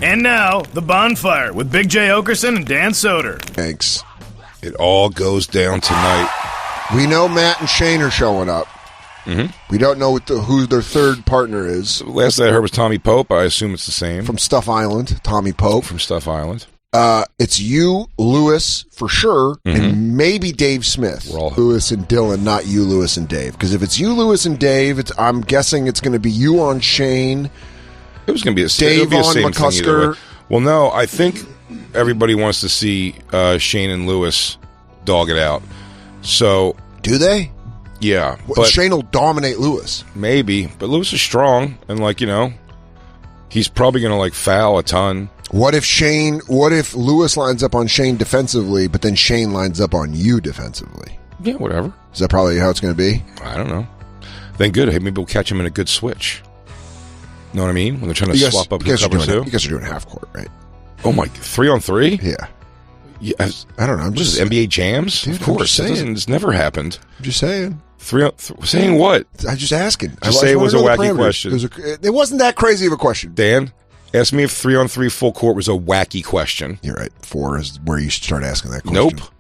And now, the Bonfire with Big J. Okerson and Dan Soder. Thanks. It all goes down tonight. We know Matt and Shane are showing up. Mm-hmm. We don't know who their third partner is. Last I heard was Tommy Pope. I assume it's the same. From Stuff Island, Tommy Pope. From Stuff Island. It's you, Lewis, for sure, and maybe Dave Smith. We're all Lewis and Dylan, not you, Lewis and Dave. Because if it's you, Lewis and Dave, I'm guessing it's going to be you on Shane. It was going to be Dave on McCusker. Well, no, I think everybody wants to see Shane and Lewis dog it out. So, do they? Yeah, but Shane will dominate Lewis. Maybe, but Lewis is strong, and he's probably going to foul a ton. What if Lewis lines up on Shane defensively, but then Shane lines up on you defensively? Yeah, whatever. Is that probably how it's going to be? I don't know. Then good. Hey, maybe we'll catch him in a good switch. Know what I mean? When they're trying to swap up the cover two. You guys are doing half court, right? Oh my, 3-on-3? Yeah. Yes. I don't know. I'm just NBA jams? Dude, of course. It's never happened. I'm just saying. Saying what? I'm just asking. Just say it was a wacky question. It wasn't that crazy of a question. Dan, ask me if 3-on-3 full court was a wacky question. You're right. 4 is where you should start asking that question. Nope.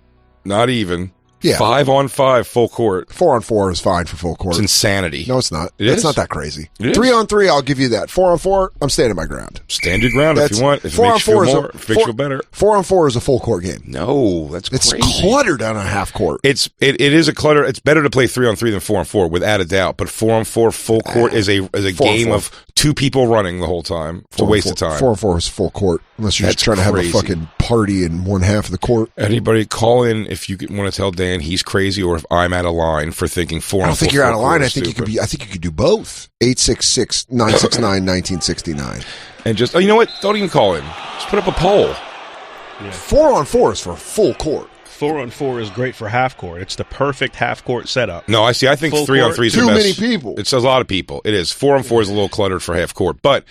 Not even. Yeah. 5-on-5 full court. 4-on-4 is fine for full court. It's insanity. No, it's not. It's not that crazy. 3-on-3, I'll give you that. 4-on-4, I'm standing my ground. Stand your ground if you want. If it makes you feel better. 4-on-4 is a full court game. No, that's crazy. It's cluttered on a half court. It is a clutter. It's better to play 3-on-3 than 4-on-4, without a doubt. But 4-on-4 full court is a game of 2 people running the whole time. It's a waste of time. 4-on-4 is full court, unless you're just trying to have a fucking party in one half of the court. Anybody call in if you want to tell Dan he's crazy, or if I'm out of line for thinking 4-on-4. I don't think you're out of line. I think you could be. I think you could do both. 866-969-1969. And just you know what? Don't even call in. Just put up a poll. Yeah. 4-on-4 is for full court. 4-on-4 is great for half court. It's the perfect half court setup. No, I see. I think 3-on-3 is the best. Too many people. It's a lot of people. It is. 4-on-4 is a little cluttered for half court, but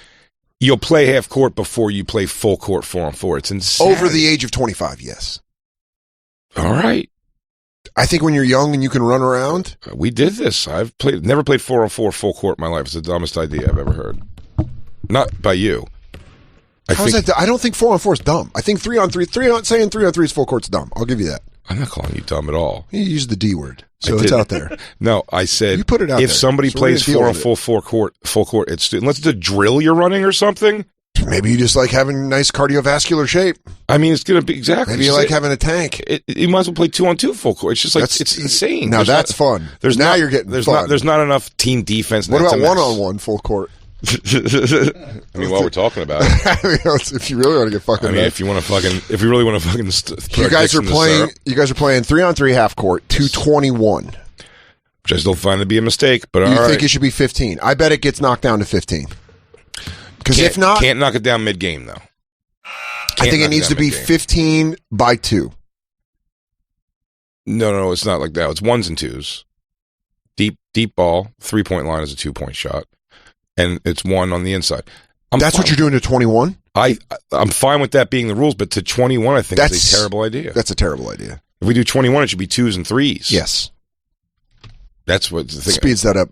you'll play half court before you play full court 4-on-4. It's insane. Over the age of 25, yes. All right. I think when you're young and you can run around. We did this. I've never played 4-on-4 full court in my life. It's the dumbest idea I've ever heard. Not by you. I don't think 4-on-4 is dumb. I think 3-on-3, saying 3-on-3 is full court's dumb. I'll give you that. I'm not calling you dumb at all. You used the D word, so it's out there. No, I said you put it out if there. Somebody plays 4-on-4 full court, unless it's a drill you're running or something. Maybe you just like having nice cardiovascular shape. I mean, it's going to be exactly. Maybe you like having a tank. You might as well play 2-on-2 full court. It's just it's insane. Now that's fun. You're getting fun. There's not enough team defense. What about 1-on-1 full court? I mean, while we're talking about it, if you really want to get fucking, if you really want to fucking, you guys are playing 3-on-3 half court, 221, which I still find to be a mistake. But you think it should be 15? I bet it gets knocked down to 15. Because if not, can't knock it down mid game though. I think it needs to be 15 by 2. No, it's not like that. It's 1s and 2s. Deep ball, 3-point line is a 2-point shot. And it's 1 on the inside. That's what you're doing to 21? I'm fine with that being the rules, but to 21, I think that's a terrible idea. That's a terrible idea. If we do 21, it should be 2s and 3s. Yes. That's what the thing speeds that up.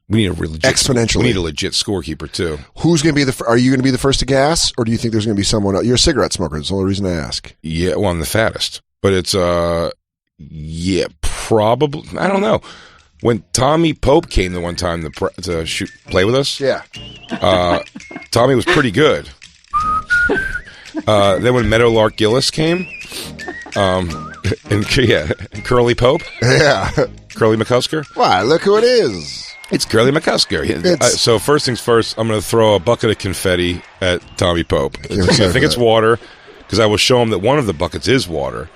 We need exponentially. We need a legit scorekeeper too. Who's going to be are you going to be the first to gas, or do you think there's going to be someone else? You're a cigarette smoker. That's the only reason I ask. Yeah, well, I'm the fattest, but it's probably. I don't know. When Tommy Pope came the one time to play with us, Tommy was pretty good. Then when Meadowlark Gillis came, and Curly Pope, Curly McCusker. Wow, look who it is! It's Curly McCusker. So first things first, I'm going to throw a bucket of confetti at Tommy Pope. I think it's water, because I will show him that one of the buckets is water.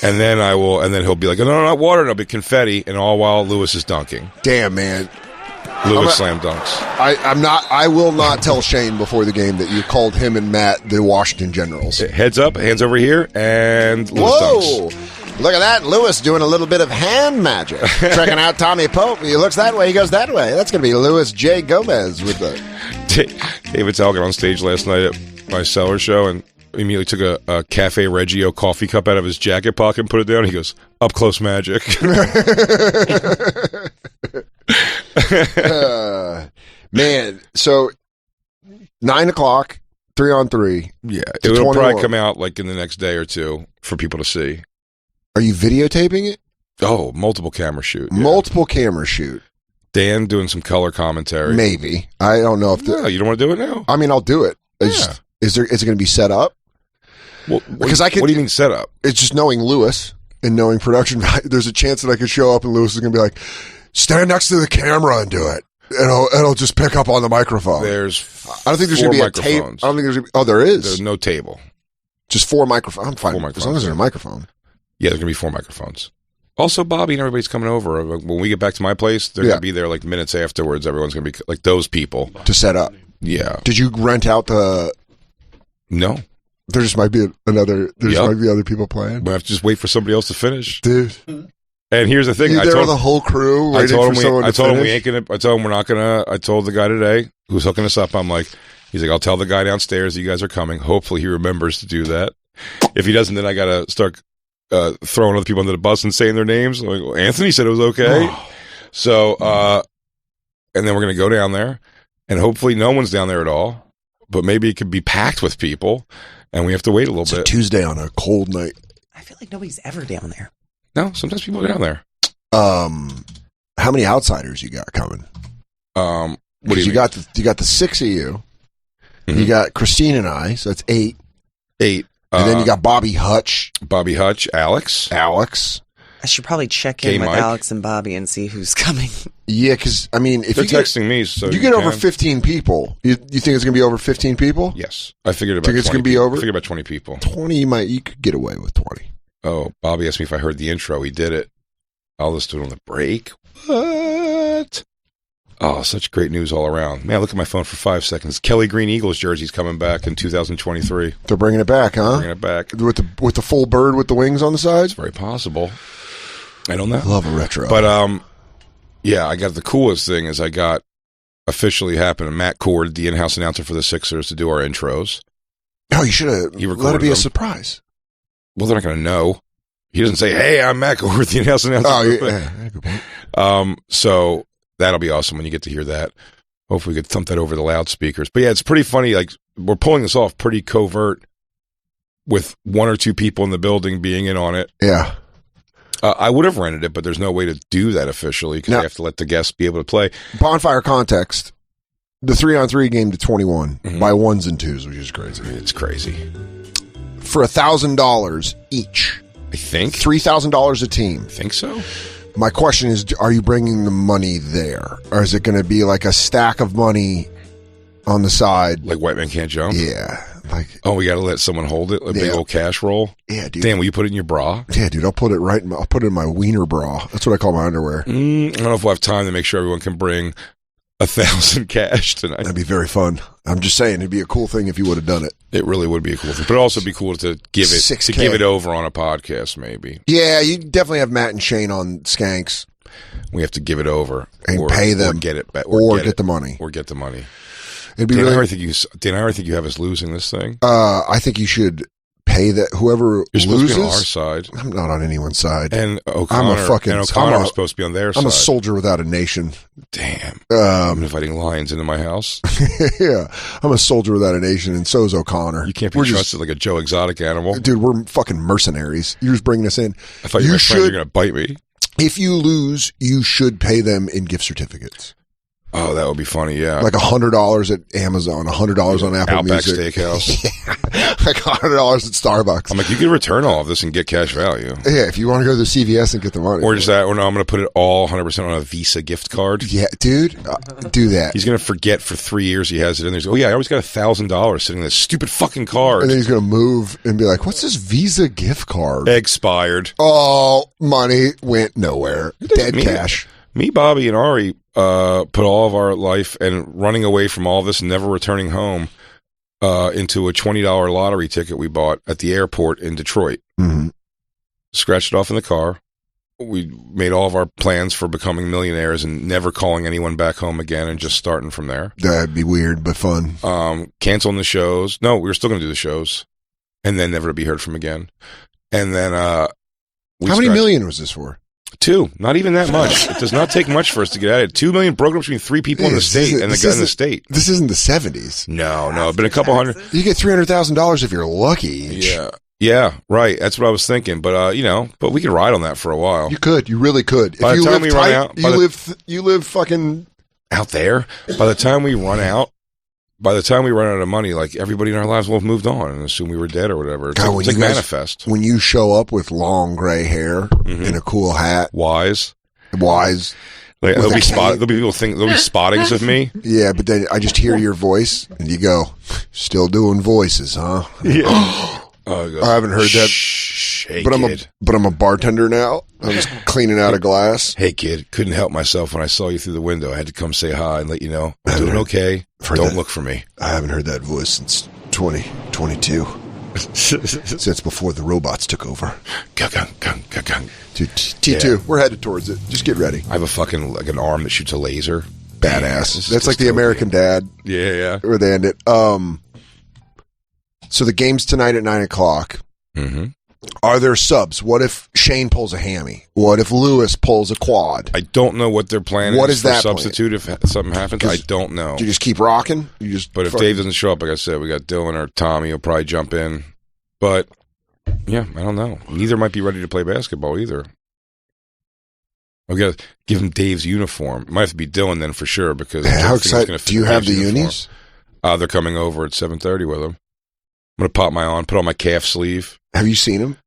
And then he'll be like, no, not water, it'll be confetti, and all while Lewis is dunking. Damn, man. Lewis slam dunks. I will not tell Shane before the game that you called him and Matt the Washington Generals. Heads up, hands over here, and Lewis dunks. Look at that. Lewis doing a little bit of hand magic. Checking out Tommy Pope. He looks that way, he goes that way. That's going to be Louis J. Gomez with the... David Talgan on stage last night at my cellar show, and immediately took a Cafe Reggio coffee cup out of his jacket pocket and put it down. He goes, up close magic. Man, so 9 o'clock, 3-on-3. Yeah, to it'll 21. probably come out like in the next day or two for people to see. Are you videotaping it? Oh, multiple camera shoot. Yeah. Multiple camera shoot. Dan doing some color commentary. Maybe. I don't know if No, you don't want to do it now? I mean, I'll do it. Yeah. Is it going to be set up? Well, Because I could. What do you mean set up? It's just knowing Lewis and knowing production value. There's a chance that I could show up and Lewis is going to be like, stand next to the camera and do it. It'll just pick up on the microphone. I don't think there's going to be a table. I don't think there's. There is. There's no table. Just 4 microphones. I'm fine. 4 microphones. As long as there's a microphone. Yeah, there's going to be 4 microphones. Also, Bobby and everybody's coming over. When we get back to my place, they're going to be there like minutes afterwards. Everyone's going to be like those people. To set up. Yeah. Did you rent out the... No. There just might be might be other people playing. We have to just wait for somebody else to finish. Dude. And here's the thing. There were the whole crew waiting for someone to finish. I told him we're not going to... I told the guy today who's hooking us up, I'm like, he's like, I'll tell the guy downstairs that you guys are coming. Hopefully he remembers to do that. If he doesn't, then I got to start throwing other people under the bus and saying their names. Like, well, Anthony said it was okay. So, and then we're going to go down there, and hopefully no one's down there at all, but maybe it could be packed with people, and we have to wait a little bit. It's a Tuesday on a cold night. I feel like nobody's ever down there. No, sometimes people are down there. How many outsiders you got coming? What do you got the 6 of you. Mm-hmm. You got Christine and I, so that's 8. 8. And then you got Bobby Hutch, Alex. I should probably check in with Mike. Alex and Bobby and see who's coming. Yeah, because I mean, if they're you texting me, so you get over 15 people. You think it's going to be over 15 people? Yes, I figured about. Think it's going to be over? I figured about 20 people. 20, you could get away with 20. Oh, Bobby asked me if I heard the intro. He did it. I'll listen to it on the break. What? Oh, such great news all around. Man, look at my phone for 5 seconds. Kelly Green Eagles jersey's coming back in 2023. They're bringing it back, huh? Bringing it back. With the full bird with the wings on the sides? It's very possible. I don't know. Love a retro. But, yeah, I got the coolest thing is I got officially happened. Matt Cord, the in-house announcer for the Sixers, to do our intros. Oh, you should have let it be a surprise. Well, they're not going to know. He doesn't say, hey, I'm Matt Cord, the in-house announcer. Oh, yeah. Good point. So that'll be awesome when you get to hear that. Hopefully we could thump that over the loudspeakers. But yeah, it's pretty funny. Like, we're pulling this off pretty covert with 1 or 2 people in the building being in on it. Yeah. I would have rented it, but there's no way to do that officially because I have to let the guests be able to play. Bonfire context. The 3-on-3 game to 21 by 1s and 2s, which is crazy. It's crazy. For $1,000 each. I think. $3,000 a team. I think so. My question is, are you bringing the money there? Or is it going to be like a stack of money on the side? Like White Man Can't Jump? Yeah. We got to let someone hold it? A big old cash roll? Yeah, dude. Dan, will you put it in your bra? Yeah, dude. I'll put it in my wiener bra. That's what I call my underwear. I don't know if we'll have time to make sure everyone can bring 1,000 cash tonight. That'd be very fun. I'm just saying, it'd be a cool thing if you would have done it. It really would be a cool thing. But it'd also be cool to give it 6K. To give it over on a podcast, maybe. Yeah, you definitely have Matt and Shane on Skanks. We have to give it over. And pay them. Or get it back. Or get the money. Or get the money. It'd be Dan, really... I think you have us losing this thing. I think you should pay that whoever You're supposed loses. to be on our side. I'm not on anyone's side. And O'Connor was supposed to be on their side. I'm a soldier without a nation. Damn. I'm inviting lions into my house. Yeah. I'm a soldier without a nation, and so is O'Connor. You can't be trusted like a Joe Exotic animal. Dude, we're fucking mercenaries. You're just bringing us in. I thought you were going to bite me. If you lose, you should pay them in gift certificates. Oh, that would be funny, yeah. Like $100 at Amazon, $100 on Apple Outback Music. Steakhouse. Yeah. Like $100 at Starbucks. I'm like, you can return all of this and get cash value. Yeah, if you want to go to the CVS and get the money. Or just that, or no, I'm going to put it all 100% on a Visa gift card. Yeah, dude, do that. He's going to forget for 3 years he has it in there. He's, oh yeah, I always got $1,000 sitting in this stupid fucking card. And then he's going to move and be like, what's this Visa gift card? Expired. Oh, money went nowhere. Dead cash. Me, Bobby, and Ari put all of our life and running away from all this and never returning home into a $20 lottery ticket we bought at the airport in Detroit. Mm-hmm. Scratched it off in the car. We made all of our plans for becoming millionaires and never calling anyone back home again and just starting from there. That'd be weird, but fun. Canceling the shows. No, we were still going to do the shows. And then never to be heard from again. And then... How many million was this for? 2, not even that much. It does not take much for us to get at it. 2 million broken up between 3 people in the state and the guy in the state. This isn't the 70s. No, it's been a couple hundred. You get $300,000 if you're lucky each. Yeah, right. That's what I was thinking. But but we could ride on that for a while. You could. You really could. By if the you time live we run tight, out, you live fucking out there. By the time we run out of money, like everybody in our lives will have moved on and assume we were dead or whatever. It's God, like Manifest. When you show up with long gray hair and a cool hat, wise. With Like, there'll be spottings of me. Yeah, but then I just hear your voice and you go, still doing voices, huh? Yeah. I haven't heard that. Hey, but I'm a bartender now. I'm just cleaning out a glass. Hey, kid, couldn't help myself when I saw you through the window. I had to come say hi and let you know I'm doing okay. Don't look for me. I haven't heard that voice since 2022. Since before the robots took over. Dude, T2, we're headed towards it. Just get ready. I have a fucking like an arm that shoots a laser. Badass. That's like the American Dad. Yeah. Where they end it. So the game's tonight at 9:00. Mm-hmm. Are there subs? What if Shane pulls a hammy? What if Lewis pulls a quad? I don't know what their plan What is is for that substitute if something happens. I don't know. Do you just keep rocking? But if Dave doesn't show up, like I said, we got Dylan or Tommy will probably jump in. But yeah, I don't know. Neither might be ready to play basketball either. I've got to give him Dave's uniform. It might have to be Dylan then for sure because how excited? Do you have the unis? They're coming over at 7:30 with him. I'm gonna put on my calf sleeve. Have you seen them?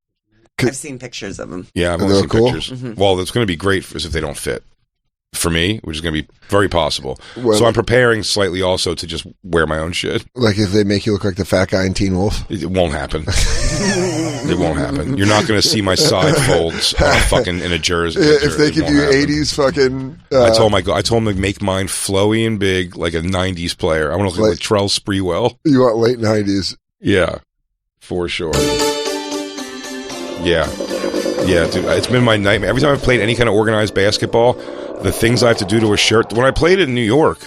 I've seen pictures of them. Yeah, I've only seen pictures. Mm-hmm. Well, it's going to be great if they don't fit for me, which is going to be very possible. Well, so I'm preparing slightly also to just wear my own shit. Like if they make you look like the fat guy in Teen Wolf? It won't happen. It won't happen. You're not going to see my side folds in a jersey. If they give you 80s fucking... I told him to make mine flowy and big like a 90s player. I want to look like Trell Sprewell. You want late 90s. Yeah, for sure. Yeah, dude, it's been my nightmare. Every time I've played any kind of organized basketball, the things I have to do to a shirt. When I played in New York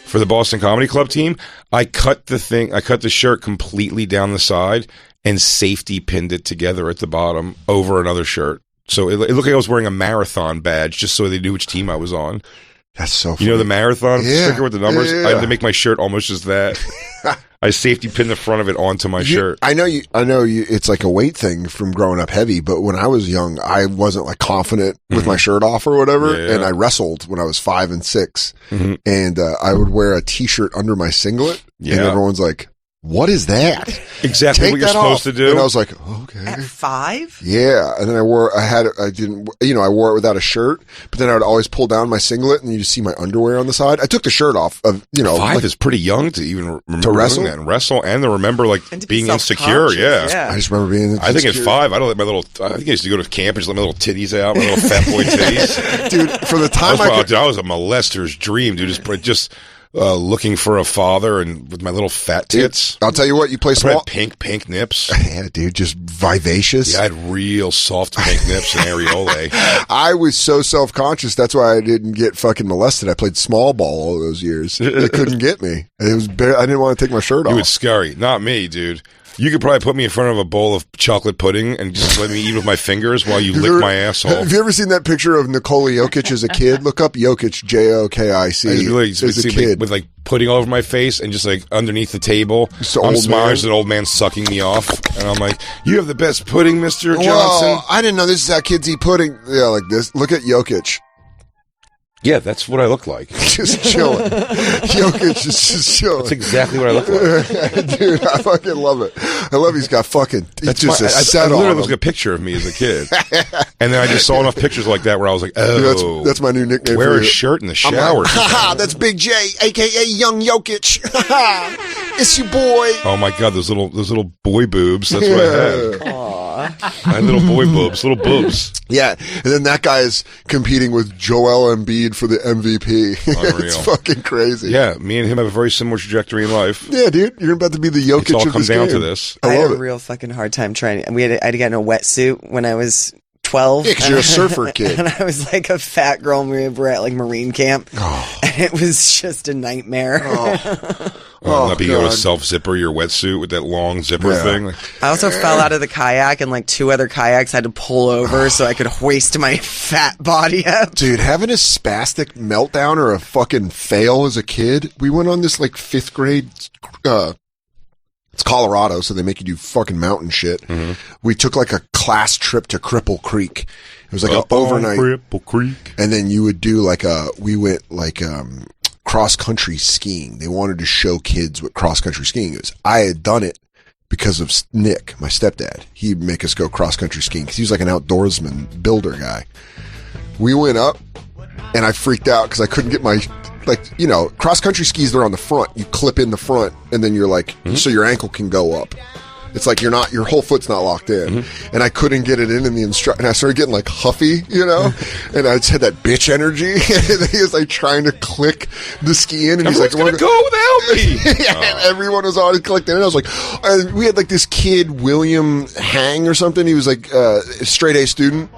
for the Boston Comedy Club team, I cut the shirt completely down the side and safety pinned it together at the bottom over another shirt. So it looked like I was wearing a marathon badge just so they knew which team I was on. That's so funny. You know the marathon sticker with the numbers? Yeah. I had to make my shirt almost just that. I safety pinned the front of it onto my shirt. I know you. It's like a weight thing from growing up heavy, but when I was young, I wasn't like confident with my shirt off or whatever. Yeah. And I wrestled when I was 5 and 6, and I would wear a t-shirt under my singlet, and everyone's like, "What is that?" Exactly what you're supposed to do. And I was like, "Okay." At 5? Yeah, and then I wore it without a shirt, but then I would always pull down my singlet, and you just see my underwear on the side. I took the shirt off of 5 is pretty young to even remember to wrestle and to remember and being insecure. Yeah. I just remember being insecure. I think at 5, I think I used to go to camp and just let my little titties out, my little fat boy titties. Dude, for the time I was a molester's dream, dude. Just looking for a father and with my little fat tits. I'll tell you what, you play small. Pink nips. Yeah, dude, just vivacious. Yeah, I had real soft pink nips and areolae. I was so self-conscious. That's why I didn't get fucking molested. I played small ball all those years. They couldn't get me. I didn't want to take my shirt off. You would scurry. Not me, dude. You could probably put me in front of a bowl of chocolate pudding and just let me eat with my fingers while you lick my asshole. Have you ever seen that picture of Nikola Jokic as a kid? Look up Jokic, Jokic, as a kid. With like pudding all over my face and just like underneath the table. I'm smiling, there's an old man sucking me off. And I'm like, "You have the best pudding, Mr. Johnson." Well, I didn't know this is how kids eat pudding. Yeah, like this. Look at Jokic. Yeah, that's what I look like. Just chilling. Jokic is just chilling. That's exactly what I look like. Dude, I fucking love it. I love he's got fucking... I literally looked at a picture of me as a kid. And then I just saw enough pictures like that where I was like, oh. Dude, that's my new nickname. Wear a shirt in the shower. Like, haha, that's Big J, a.k.a. Young Jokic. It's your boy. Oh my God, those little boy boobs. That's what I had. Aww. I had little boy boobs, little boobs. Yeah, and then that guy is competing with Joel Embiid for the MVP. It's fucking crazy. Yeah, me and him have a very similar trajectory in life. Yeah, dude, you're about to be the Jokic it's all of comes this down game. to this. I had a real fucking hard time trying. I had to get in a wetsuit when I was 12. Yeah, because you're a surfer kid. And I was like a fat girl. We were at like Marine camp. Oh. And it was just a nightmare. Not being able to self-zipper your wetsuit with that long zipper thing. I also fell out of the kayak, and like 2 other kayaks had to pull over so I could hoist my fat body up. Dude, having a spastic meltdown or a fucking fail as a kid, we went on this like 5th grade, it's Colorado, so they make you do fucking mountain shit. Mm-hmm. We took like a class trip to Cripple Creek. It was like an overnight. Cripple Creek. And then you would do we went like, cross-country skiing. They wanted to show kids what cross-country skiing is. I had done it because of Nick, my stepdad. He'd make us go cross-country skiing because he was like an outdoorsman, builder guy. We went up, and I freaked out because I couldn't get my, cross-country skis, they're on the front. You clip in the front, and then you're like, so your ankle can go up. It's like your whole foot's not locked in. And I couldn't get it in the instructor. And I started getting like huffy, and I just had that bitch energy. And he was like trying to click the ski in. And he's like, going to go without me. And everyone was already clicked in. And I was like, we had like this kid, William Hang or something. He was like a straight A student.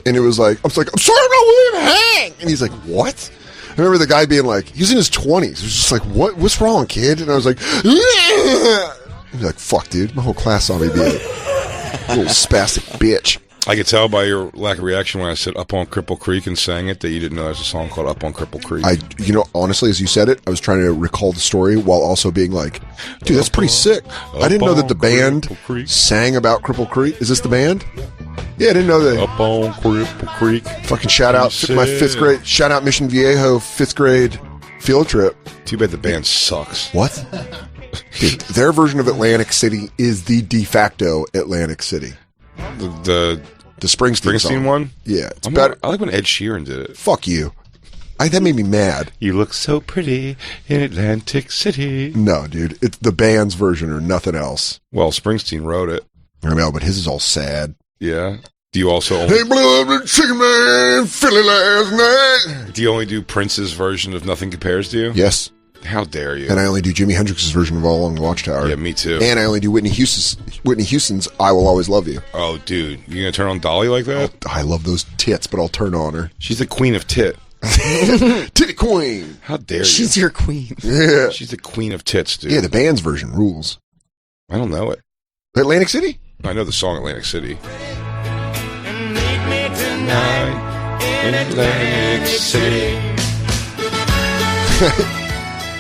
And it was like, I'm sorry about William Hang. And he's like, what? I remember the guy being like, he was in his 20s. He was just like, what's wrong, kid? And I was like, yeah. He's like, fuck, dude. My whole class saw me being a little spastic bitch. I could tell by your lack of reaction when I said Up on Cripple Creek and sang it that you didn't know there's a song called Up on Cripple Creek. Honestly, as you said it, I was trying to recall the story while also being like, dude, that's pretty sick. I didn't know that the band sang about Cripple Creek. Is this the band? Yeah, I didn't know that. Up on Cripple Creek. Fucking shout out my 5th grade, shout out Mission Viejo 5th grade field trip. Too bad the band sucks. What? Dude, their version of Atlantic City is the de facto Atlantic City. The Springsteen one? Yeah. It's better. I like when Ed Sheeran did it. Fuck you. That made me mad. You look so pretty in Atlantic City. No, dude. It's the band's version or nothing else. Well, Springsteen wrote it. I know, but his is all sad. Yeah. Do you also They blew up the chicken man Philly last night. Do you only do Prince's version of Nothing Compares to You? Yes. How dare you? And I only do Jimi Hendrix's version of All Along the Watchtower. Yeah, me too. And I only do Whitney Houston's I Will Always Love You. Oh, dude. You gonna turn on Dolly like that? I love those tits, but I'll turn on her. She's the queen of tit. Titty queen. How dare you? She's your queen. Yeah. She's the queen of tits, dude. Yeah, the band's version rules. I don't know it. Atlantic City? I know the song Atlantic City. Meet me tonight in Atlantic City.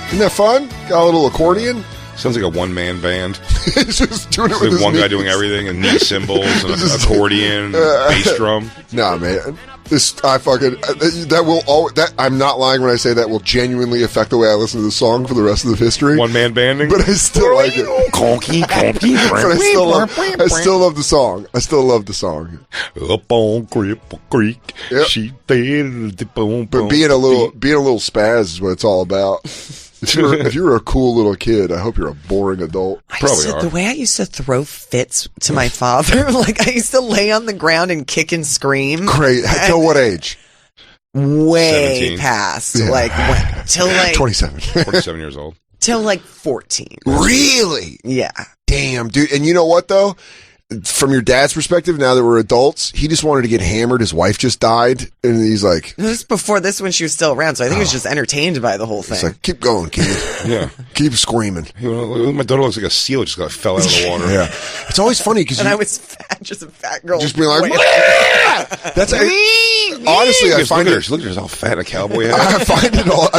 Isn't that fun? Got a little accordion? Sounds like a one-man band. He's just doing it it's with like one knees. guy doing everything, and knee cymbals, and accordion, bass drum. Nah, man. I'm not lying when I say that will genuinely affect the way I listen to the song for the rest of the history. One-man banding? But I still like it. But I still love the song. I still love the song. Up on Cripple Creek. Yep. She did the boom, But being a little spaz is what it's all about. If you were a cool little kid, I hope you're a boring adult. The way I used to throw fits to my father, like I used to lay on the ground and kick and scream. Great. Till what age? Way 17. past. Yeah. Till like 27. 47 years old. Till like 14. Really? Yeah. Damn, dude. And you know what, though? From your dad's perspective, now that we're adults, he just wanted to get hammered. His wife just died. And he's like... This was before this when she was still around, so I think he was just entertained by the whole thing. He's like, keep going, kid. Yeah. Keep screaming. My daughter looks like a seal just fell out of the water. Yeah. It's always funny because I was fat, just a fat girl. just being like... That's honestly, I find it... She looked at herself fat in a cowboy hat. I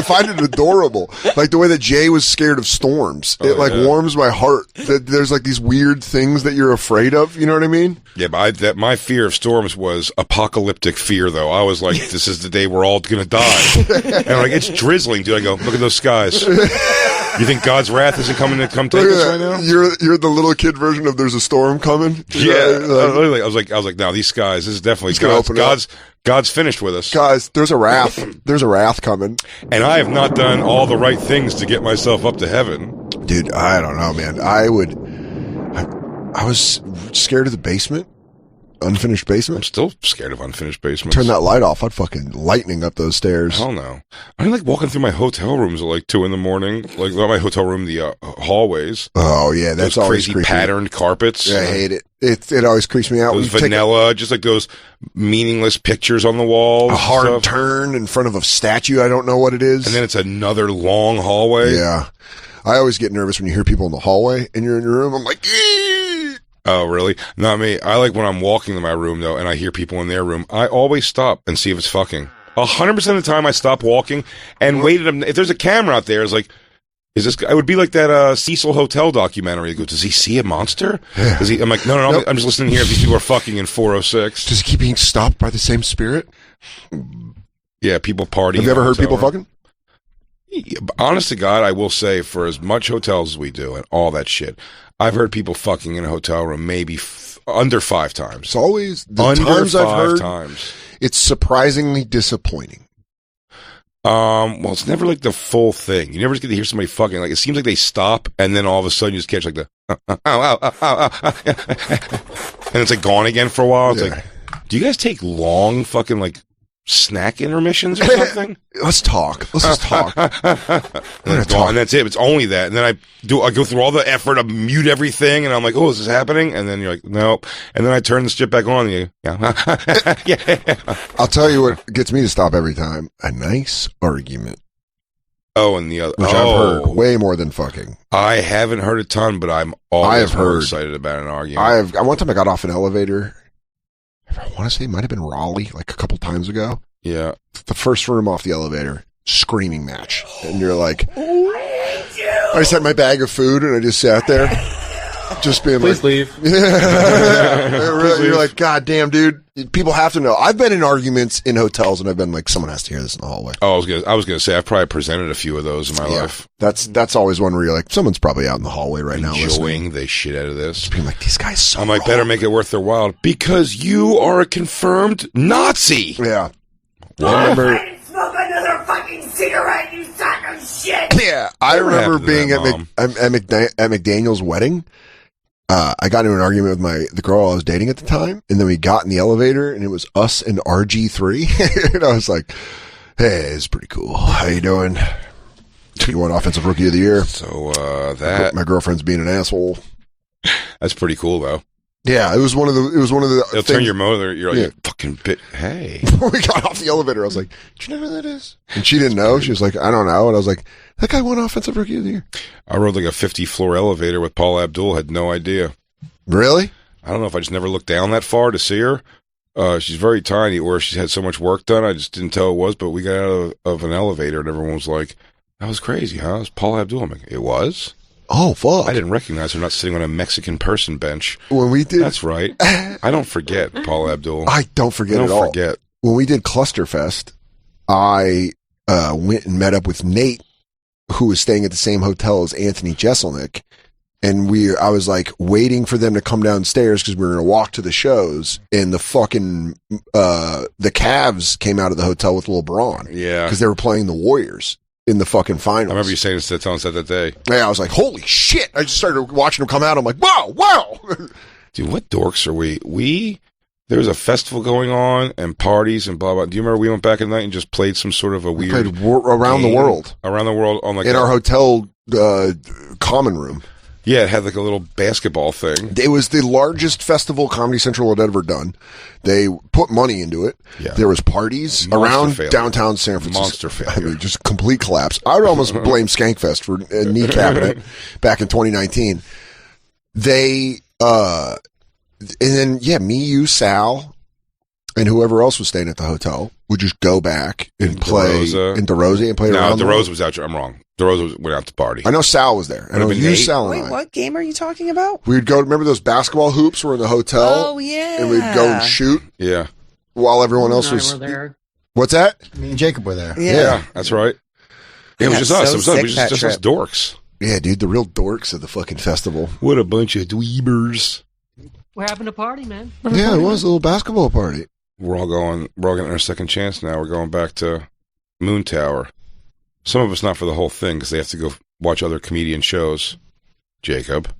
find it adorable. Like the way that Jay was scared of storms. It warms my heart that there's like these weird things that you're afraid of. You know what I mean? Yeah, but my fear of storms was apocalyptic fear, though. I was like, this is the day we're all going to die. And I'm like, it's drizzling, dude. I go, look at those skies. You think God's wrath isn't coming to come take us right now? You're the little kid version of there's a storm coming. Yeah. I was like, no, these skies, this is definitely God's finished with us. Guys, there's a wrath. There's a wrath coming. And I have not done all the right things to get myself up to heaven. Dude, I don't know, man. I was scared of the basement. Unfinished basement. I'm still scared of unfinished basements. Turn that light off. I'd fucking lightning up those stairs. Hell no. I like walking through my hotel rooms at like 2 a.m. Like not my hotel room, the hallways. Oh yeah, that's those always crazy creepy. Patterned carpets. Yeah, I hate it. It always creeps me out. Those vanilla, just like those meaningless pictures on the walls. A hard turn in front of a statue. I don't know what it is. And then it's another long hallway. Yeah. I always get nervous when you hear people in the hallway and you're in your room. I'm like, eee! Oh, really? Not me. I like when I'm walking to my room, though, and I hear people in their room. I always stop and see if it's fucking. 100% of the time I stop walking and wait at him. If there's a camera out there, it's like, is this guy? It would be like that Cecil Hotel documentary. You go, does he see a monster? Yeah. Does he? I'm like, no. Nope. I'm just listening here if these people are fucking in 406. Does he keep being stopped by the same spirit? Yeah, people partying. Have you ever heard people fucking? Yeah, honest to God, I will say, for as much hotels as we do and all that shit, I've heard people fucking in a hotel room maybe under 5 times. It's always the under times 5 I've heard. Times. It's surprisingly disappointing. Well, it's never like the full thing. You never get to hear somebody fucking. Like, it seems like they stop, and then all of a sudden you just catch like the and it's like gone again for a while. It's like, do you guys take long fucking like snack intermissions or something? Let's talk. Let's just talk. And that's it. It's only that. And then I go through all the effort to mute everything, and I'm like, oh, is this happening? And then you're like, nope. And then I turn the shit back on, and you, yeah. I'll tell you what gets me to stop every time. A nice argument. Oh, and the other, which I've heard way more than fucking. I haven't heard a ton, but I'm always more excited about an argument. One time I got off an elevator. I want to say it might have been Raleigh, like a couple times ago. Yeah. The first room off the elevator, screaming match. And you're like, I just had my bag of food and I just sat there. Just being Please leave. Yeah. You're like, God damn, dude. People have to know. I've been in arguments in hotels and I've been like, someone has to hear this in the hallway. Oh, I was gonna say, I've probably presented a few of those in my life. That's always one where you're like, someone's probably out in the hallway right now enjoying the shit out of this. Just being like, these guys so I'm like, better make it worth their while because you are a confirmed Nazi. Yeah. I remember smoke another fucking cigarette, you sack of shit. Yeah, I remember being at McDaniel's wedding. I got into an argument with the girl I was dating at the time, and then we got in the elevator, and it was us and RG3, and I was like, "Hey, it's pretty cool. How you doing? You won Offensive Rookie of the Year." So my girlfriend's being an asshole. That's pretty cool, though. Yeah, it was one of the. It'll turn your motor. You're like, fucking bit. Hey. When we got off the elevator, I was like, "Do you know who that is?" And she didn't know. She was like, "I don't know." And I was like, "That guy won Offensive Rookie of the Year." I rode like a 50-floor elevator with Paul Abdul. Had no idea. Really? I don't know if I just never looked down that far to see her. She's very tiny, or she's had so much work done. I just didn't tell it was. But we got out of an elevator, and everyone was like, "That was crazy, huh?" It was Paul Abdul. I'm like, "It was." Oh, fuck. I didn't recognize her not sitting on a Mexican person bench. When we did... That's right. I don't forget, Paul Abdul. I don't forget at all. When we did Clusterfest, I went and met up with Nate, who was staying at the same hotel as Anthony Jeselnik. And I was like waiting for them to come downstairs because we were going to walk to the shows. And the fucking, the Cavs came out of the hotel with LeBron. Yeah. Because they were playing the Warriors in the fucking finals. I remember you saying this to Tom that day. Yeah, I was like, holy shit. I just started watching them come out. I'm like, wow. Dude, what dorks are we? There was a festival going on and parties and blah, blah. Do you remember we went back at night and just played some sort of a weird... We played Around the World. Around the World on like... In our hotel common room. Yeah, it had like a little basketball thing. It was the largest festival Comedy Central had ever done. They put money into it. Yeah. There was parties around downtown San Francisco. Monster failure. I mean, just complete collapse. I would almost blame Skankfest for kneecapping it back in 2019. They, and then, me, you, Sal, and whoever else was staying at the hotel would just go back and play in DeRosa and play around. No, DeRosa was out. I'm wrong. DeRosa went out to party. I know Sal was there. I know you, Sal, and Wait, what game are you talking about? We'd go. Remember those basketball hoops were in the hotel? Oh yeah. And we'd go and shoot. Yeah. While everyone else was there. What's that? Me and Jacob were there. Yeah, that's right. It was just us. It was just us dorks. Yeah, dude, the real dorks at the fucking festival. What a bunch of dweebers. We're having a party, man. Yeah, it was a little basketball party. We're all getting our second chance now. We're going back to Moon Tower. Some of us not for the whole thing because they have to go watch other comedian shows. Jacob.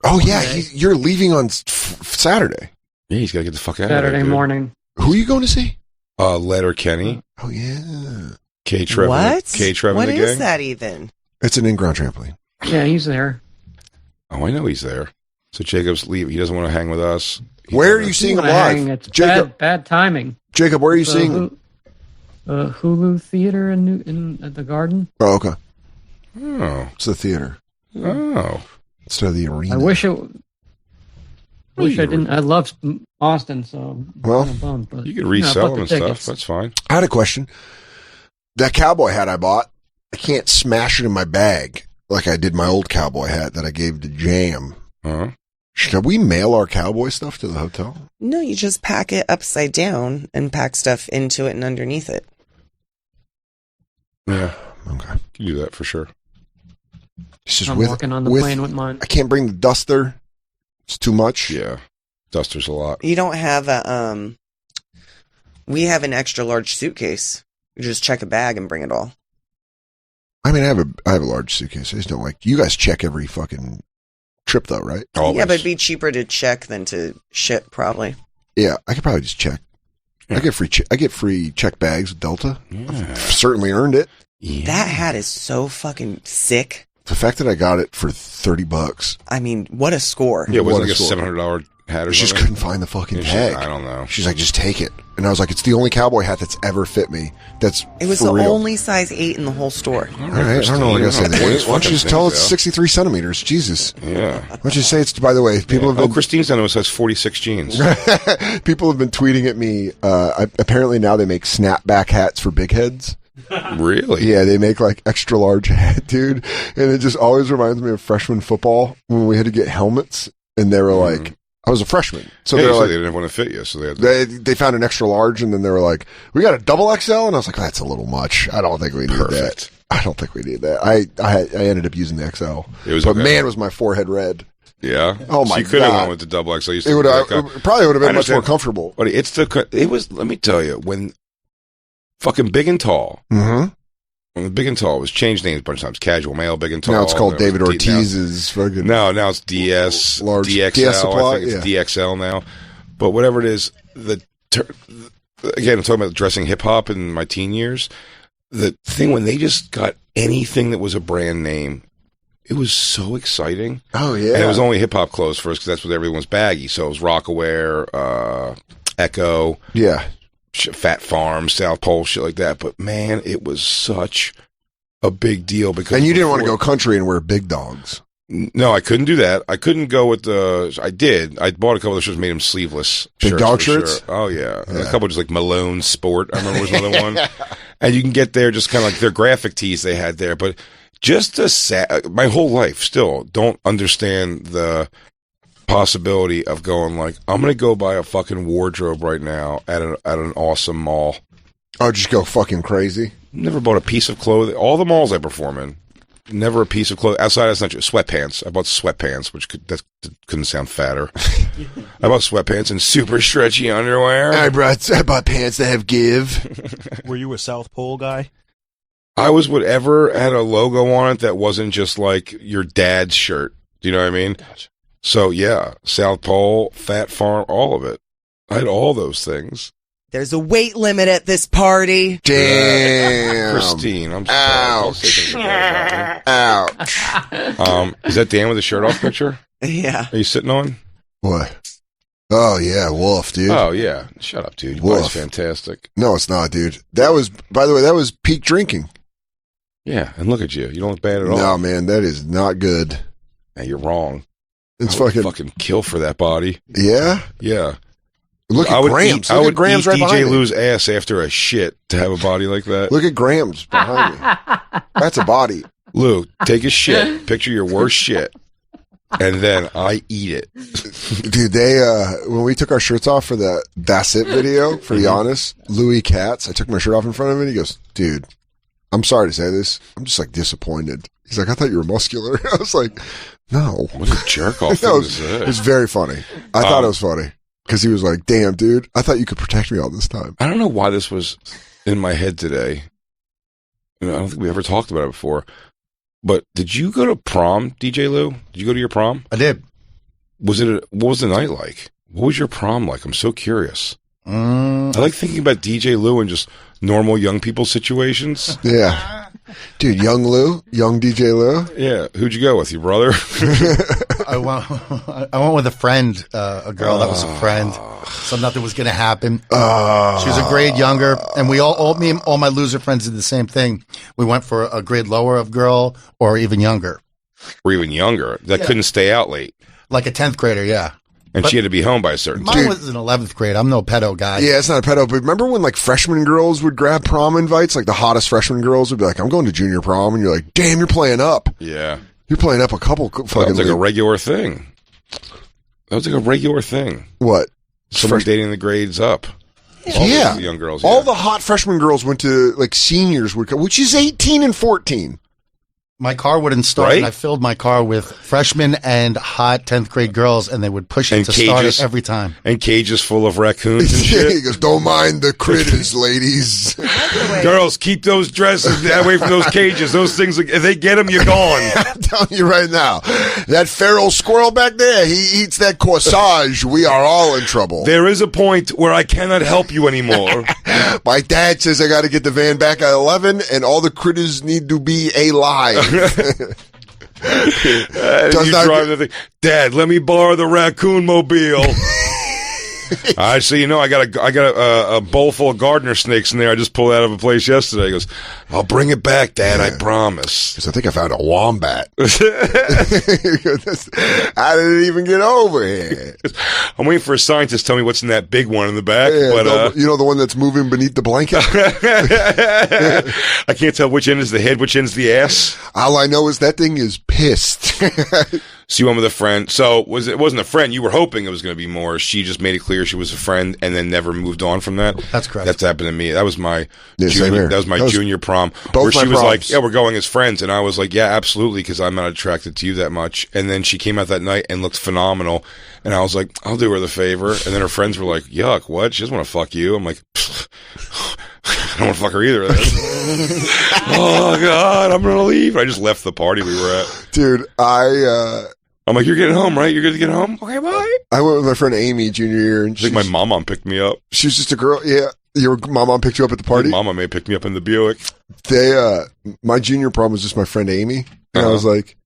Oh, yeah, you're leaving on Saturday. Yeah, he's got to get the fuck out of there. Saturday morning. Who are you going to see? Letterkenny. Oh, yeah. What? K-Trevin. What the is gang. that even? It's an in-ground trampoline. Yeah, he's there. Oh, I know he's there. So Jacob's leaving. He doesn't want to hang with us. Where are you seeing him live? It's Jacob, bad timing. Jacob, where are you seeing him? Hulu Theater at the Garden. Oh, okay. Oh. It's the theater. Oh. Instead of the arena. I wish I didn't. I love Austin, so Well, I'm bummed, but, You could resell I them bought and the stuff. tickets. That's fine. I had a question. That cowboy hat I bought, I can't smash it in my bag like I did my old cowboy hat that I gave to Jam. Uh-huh. Should we mail our cowboy stuff to the hotel? No, you just pack it upside down and pack stuff into it and underneath it. Yeah. Okay. You can do that for sure. It's just I'm walking on the plane with mine. I can't bring the duster. It's too much. Yeah. Dusters a lot. You don't have a, we have an extra large suitcase. You just check a bag and bring it all. I mean, I have a large suitcase. I just don't like. You guys check every fucking trip, though, right? Always. Yeah, but it'd be cheaper to check than to ship, probably. Yeah, I could probably just check. Yeah. I get free check bags with Delta. Yeah. I've certainly earned it. Yeah. That hat is so fucking sick. The fact that I got it for $30. I mean, what a score. Yeah, it wasn't like a What a score. $700 hat or She just something. couldn't find the fucking Yeah, tag. I don't know. She's like, just take it. And I was like, it's the only cowboy hat that's ever fit me. That's It was for the only only size 8 in the whole store. All right, I don't know what I gotta say. Christine, Why don't you just tell it's 63 centimeters? Jesus. Yeah. Why don't you say it's, by the way, people have been, Christine's done it size 46 jeans. people have been tweeting at me. Apparently now they make snapback hats for big heads. Really? Yeah, they make like extra large hat, dude. And it just always reminds me of freshman football when we had to get helmets and they were like, I was a freshman. So Yeah, they're you said like, they didn't want to fit you, so they had to... they found an extra large and then they were like, we got a double XL. And I was like, that's a little much. I don't think we need Perfect. that. I don't think we need that. I ended up using the XL. It was but okay. man, was my forehead red. Yeah? Oh, my So you could have God. went with the double XL. It would probably would have been much more comfortable. But it was, let me tell you, when fucking Big and Tall, Mm-hmm. when the Big and Tall was changed names a bunch of times, Casual Male, Big and Tall. Now it's called then it was David Ortiz's fucking. Now it's DS, Large DXL. DS supply, I think it's DXL now. But whatever it is, again, I'm talking about dressing hip hop in my teen years. The thing when they just got anything that was a brand name, it was so exciting. Oh, yeah. And it was only hip hop clothes first because that's what everyone was baggy. So it was Rockaware, Echo, Yeah. Fat Farm, South Pole, shit like that. But man, it was such a big deal because. And you didn't want to go country and wear big dogs. No, I couldn't do that. I couldn't go with the. I did. I bought a couple of shirts, made them sleeveless. Big shirts dog for shirts? Sure. Oh yeah. Yeah. A couple just like Malone Sport. I remember was another one. And you can get there just kind of like their graphic tees they had there, but just my whole life still don't understand the possibility of going like I'm gonna go buy a fucking wardrobe right now at an awesome mall. Oh, just go fucking crazy. Never bought a piece of clothing. All the malls I perform in. Never a piece of clothing. Outside, that's not true. Sweatpants. I bought sweatpants, which that couldn't sound fatter. I bought sweatpants and super stretchy underwear. I bought pants that have give. Were you a South Pole guy? I was whatever had a logo on it that wasn't just like your dad's shirt. Do you know what I mean? Gotcha. So yeah, South Pole, Fat Farm, all of it. I had all those things. There's a weight limit at this party. Damn. Christine, I'm Ouch. sorry. Ouch. Is that Dan with the shirt off picture? Yeah. Are you sitting on? What? Oh, yeah. Wolf, dude. Oh yeah. Shut up, dude. Your Woof. body's fantastic. No, it's not, dude. That was, by the way, that was peak drinking. Yeah, and look at you. You don't look bad at all. No, man, that is not good. Now, you're wrong. It's I would fucking kill for that body. yeah. Yeah. Look at Grams. I Look would at Grams eat right DJ behind me. Lou's ass after a shit to have a body like that. Look at Grams behind me. That's a body. Lou, take a shit. Picture your worst shit. And then I eat it. Dude, they, when we took our shirts off for the That's It video for Giannis, Louis Katz, I took my shirt off in front of him and he goes, dude, I'm sorry to say this. I'm just like disappointed. He's like, I thought you were muscular. I was like, no. What a jerk off No, thing to say. it was very funny. I thought it was funny because he was like, damn, dude, I thought you could protect me all this time. I don't know why this was in my head today. I don't think we ever talked about it before. But did you go to prom, DJ Lou? Did you go to your prom? I did. What was the night like? What was your prom like? I'm so curious. I like thinking about DJ Lou and just normal young people situations. Yeah. Dude, young DJ Lou. Yeah. Who'd you go with? Your brother? I went with a friend, a girl that was a friend. So nothing was going to happen. She was a grade younger, and me and all my loser friends did the same thing. We went for a grade lower of girl or even younger. Or even younger. That couldn't stay out late. Like a 10th grader, yeah. And she had to be home by a certain time. Mine was in 11th grade. I'm no pedo guy. Yeah, it's not a pedo. But remember when like freshman girls would grab prom invites? Like the hottest freshman girls would be like, I'm going to junior prom. And you're like, damn, you're playing up. Yeah. You're playing up a couple fucking... That was like a regular thing. What? Someone dating the grades up. All the young girls. All the hot freshman girls went to, like, seniors would come, which is 18 and 14. My car wouldn't start, and I filled my car with freshmen and hot 10th grade girls, and they would push it to start it every time. And cages full of raccoons and shit. He goes, don't mind the critters, ladies. Girls, keep those dresses away from those cages. Those things, if they get them, you're gone. I'm telling you right now, that feral squirrel back there, he eats that corsage. We are all in trouble. There is a point where I cannot help you anymore. My dad says I got to get the van back at 11, and all the critters need to be alive. You drive the thing. Dad, let me borrow the raccoon mobile. So I got a bowl full of gardener snakes in there. I just pulled out of a place yesterday. He goes, I'll bring it back, Dad. I promise. Because I think I found a wombat. I didn't even get over here. I'm waiting for a scientist to tell me what's in that big one in the back. Yeah, but you know the one that's moving beneath the blanket? I can't tell which end is the head, which end's the ass. All I know is that thing is pissed. So you went with a friend. So it wasn't a friend. You were hoping it was going to be more. She just made it clear she was a friend and then never moved on from that. That's correct. That's happened to me. That was my junior junior prom. Where she was like, yeah, we're going as friends. And I was like, yeah, absolutely, because I'm not attracted to you that much. And then she came out that night and looked phenomenal. And I was like, I'll do her the favor. And then her friends were like, yuck, what? She doesn't want to fuck you. I'm like, I don't want to fuck her either. Oh, God, I'm going to leave. I just left the party we were at. Dude, I'm like, you're getting home, right? You're good to get home? Okay, bye. I went with my friend Amy junior year. And I think my mom picked me up. She was just a girl. Yeah. Your mom picked you up at the party? Mama may pick me up in the Buick. My junior prom was just my friend Amy. And I was like,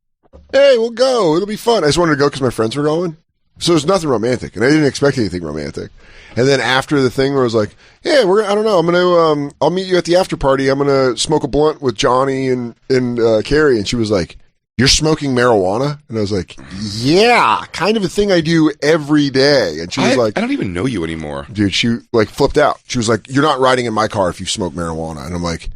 hey, we'll go. It'll be fun. I just wanted to go because my friends were going. So there's nothing romantic. And I didn't expect anything romantic. And then after the thing where I was like, yeah, I don't know. I'm going to, I'll meet you at the after party. I'm going to smoke a blunt with Johnny and Carrie. And she was like, you're smoking marijuana? And I was like, yeah, kind of a thing I do every day. And she was like, I don't even know you anymore. Dude, she like flipped out. She was like, you're not riding in my car if you smoke marijuana. And I'm like,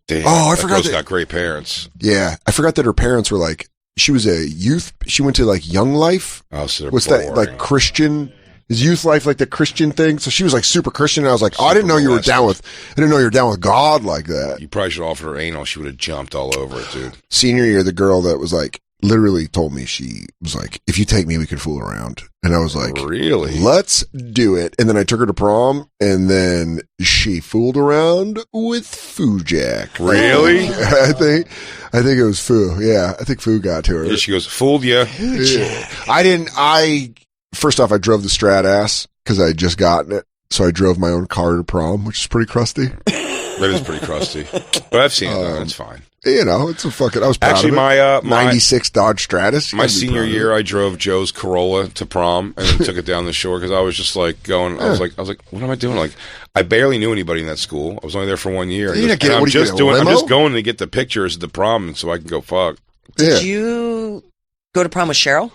damn, I forgot girl's got great parents. Yeah. I forgot that her parents were like, she was a youth. She went to like Young Life. Oh, so what's that? Like Christian. Is youth life like the Christian thing? So she was like super Christian. And I was like, I didn't know you were down with God like that. You probably should offer her anal. She would have jumped all over it, dude. Senior year, the girl that was like, literally told me, she was like, if you take me, we can fool around. And I was like, really? Let's do it. And then I took her to prom, and then she fooled around with Foo Jack. Really? I think it was Foo. Yeah, I think Foo got to her. Yeah, she goes, fooled you. Yeah. First off, I drove the Strat ass because I had just gotten it. So I drove my own car to prom, which is pretty crusty. That is pretty crusty. But I've seen it. It's fine. You know, it's a fucking, I was proud Actually, of it. My 96 Dodge Stratus. My senior year, I drove Joe's Corolla to prom and then took it down the shore because I was just like going, I was like, what am I doing? Like, I barely knew anybody in that school. I was only there for 1 year. I'm just going to get the pictures of the prom so I can go fuck. Did you go to prom with Cheryl?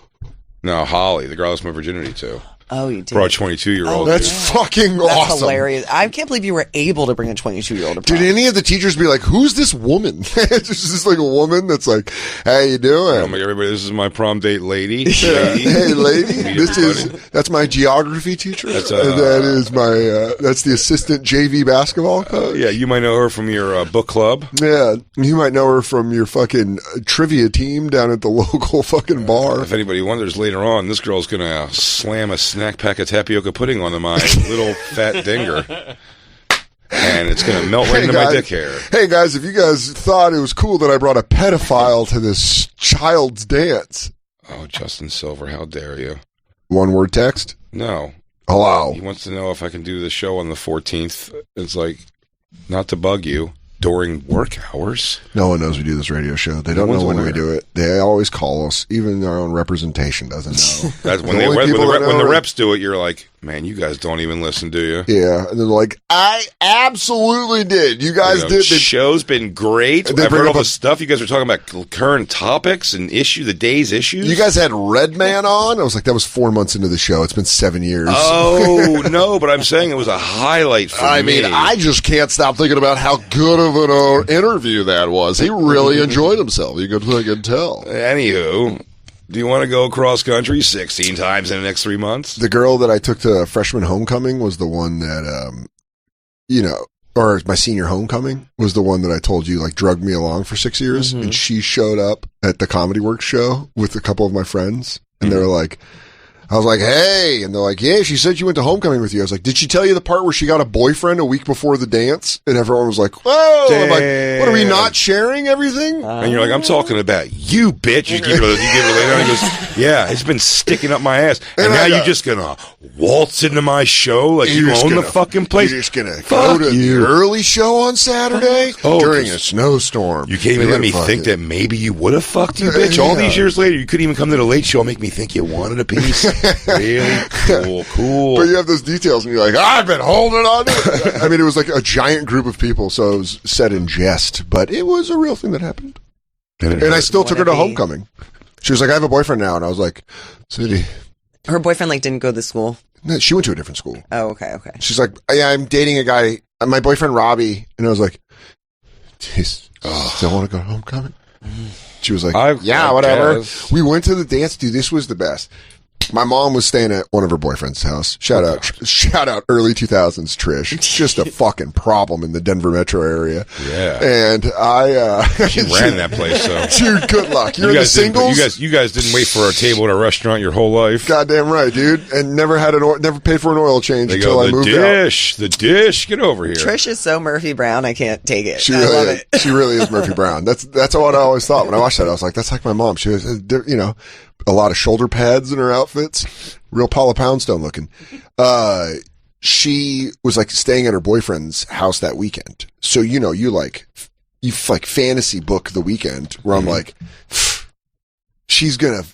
No, Holly, the girl I lost my virginity to. Oh, you did. Brought a 22-year-old. That's fucking awesome. That's hilarious. I can't believe you were able to bring a 22-year-old to prom. Did any of the teachers be like, who's this woman? It's just like a woman that's like, how you doing? I'm like, everybody, this is my prom date lady. Hey, lady. That's my geography teacher. That's the assistant JV basketball coach. Yeah, you might know her from your book club. Yeah, you might know her from your fucking trivia team down at the local fucking bar. If anybody wonders later on, this girl's going to slam a snack pack of tapioca pudding onto my little fat dinger. And it's going to melt right into my dick hair. Hey, guys, if you guys thought it was cool that I brought a pedophile to this child's dance. Oh, Justin Silver, how dare you? One word text? No. Hello. He wants to know if I can do the show on the 14th. It's like, not to bug you, during work hours. No one knows we do this radio show. They don't know when we do it. They always call us. Even our own representation doesn't know. That's when the reps do it, you're like, man, you guys don't even listen, do you? Yeah. And they're like, I absolutely did. You guys did. The show's been great. I've heard all the stuff. You guys are talking about current topics and the day's issues. You guys had Redman on? I was like, that was 4 months into the show. It's been 7 years. Oh, no, but I'm saying it was a highlight for me. I mean, I just can't stop thinking about how good of an interview that was. He really enjoyed himself. You could tell. Anywho, do you want to go cross country 16 times in the next 3 months? The girl that I took to freshman homecoming was the one that, or my senior homecoming was the one that I told you, like, drugged me along for 6 years. And she showed up at the Comedy Works show with a couple of my friends. And they were like, I was like, hey. And they're like, yeah, she said she went to homecoming with you. I was like, did she tell you the part where she got a boyfriend a week before the dance? And everyone was like, whoa. I'm like, what, are we not sharing everything? And you're like, I'm talking about you, bitch. You give her later on. He goes, yeah, it's been sticking up my ass. And now you're just going to waltz into my show like you own the fucking place? You're just going to go to the early show on Saturday during a snowstorm. You can't even let me think that maybe you would have fucked you, bitch. All these years later, you couldn't even come to the late show and make me think you wanted a piece. Really cool. But you have those details and you're like, I've been holding on to it. I mean, it was like a giant group of people, so it was said in jest, but it was a real thing that happened. And I still took her to homecoming. She was like, I have a boyfriend now. And I was like, City. Her boyfriend, like, didn't go to school? No, she went to a different school. Oh, okay. She's like, yeah, I'm dating a guy, my boyfriend Robbie. And I was like, jeez, still want to go to homecoming? She was like, whatever. Guess. We went to the dance, dude. This was the best. My mom was staying at one of her boyfriend's house. Shout out early 2000s Trish. Just a fucking problem in the Denver metro area. Yeah. And she ran that place, so. Dude, good luck. You're in the singles? You guys didn't wait for a table at a restaurant your whole life. Goddamn right, dude. And never paid for an oil change until I moved out. The dish. Get over here. Trish is so Murphy Brown, I can't take it. I love it. She really is Murphy Brown. That's what I always thought when I watched that. I was like, that's like my mom. She was, a lot of shoulder pads in her outfits. Real Paula Poundstone looking. She was like staying at her boyfriend's house that weekend. So, you fantasy book the weekend where I'm like, she's going to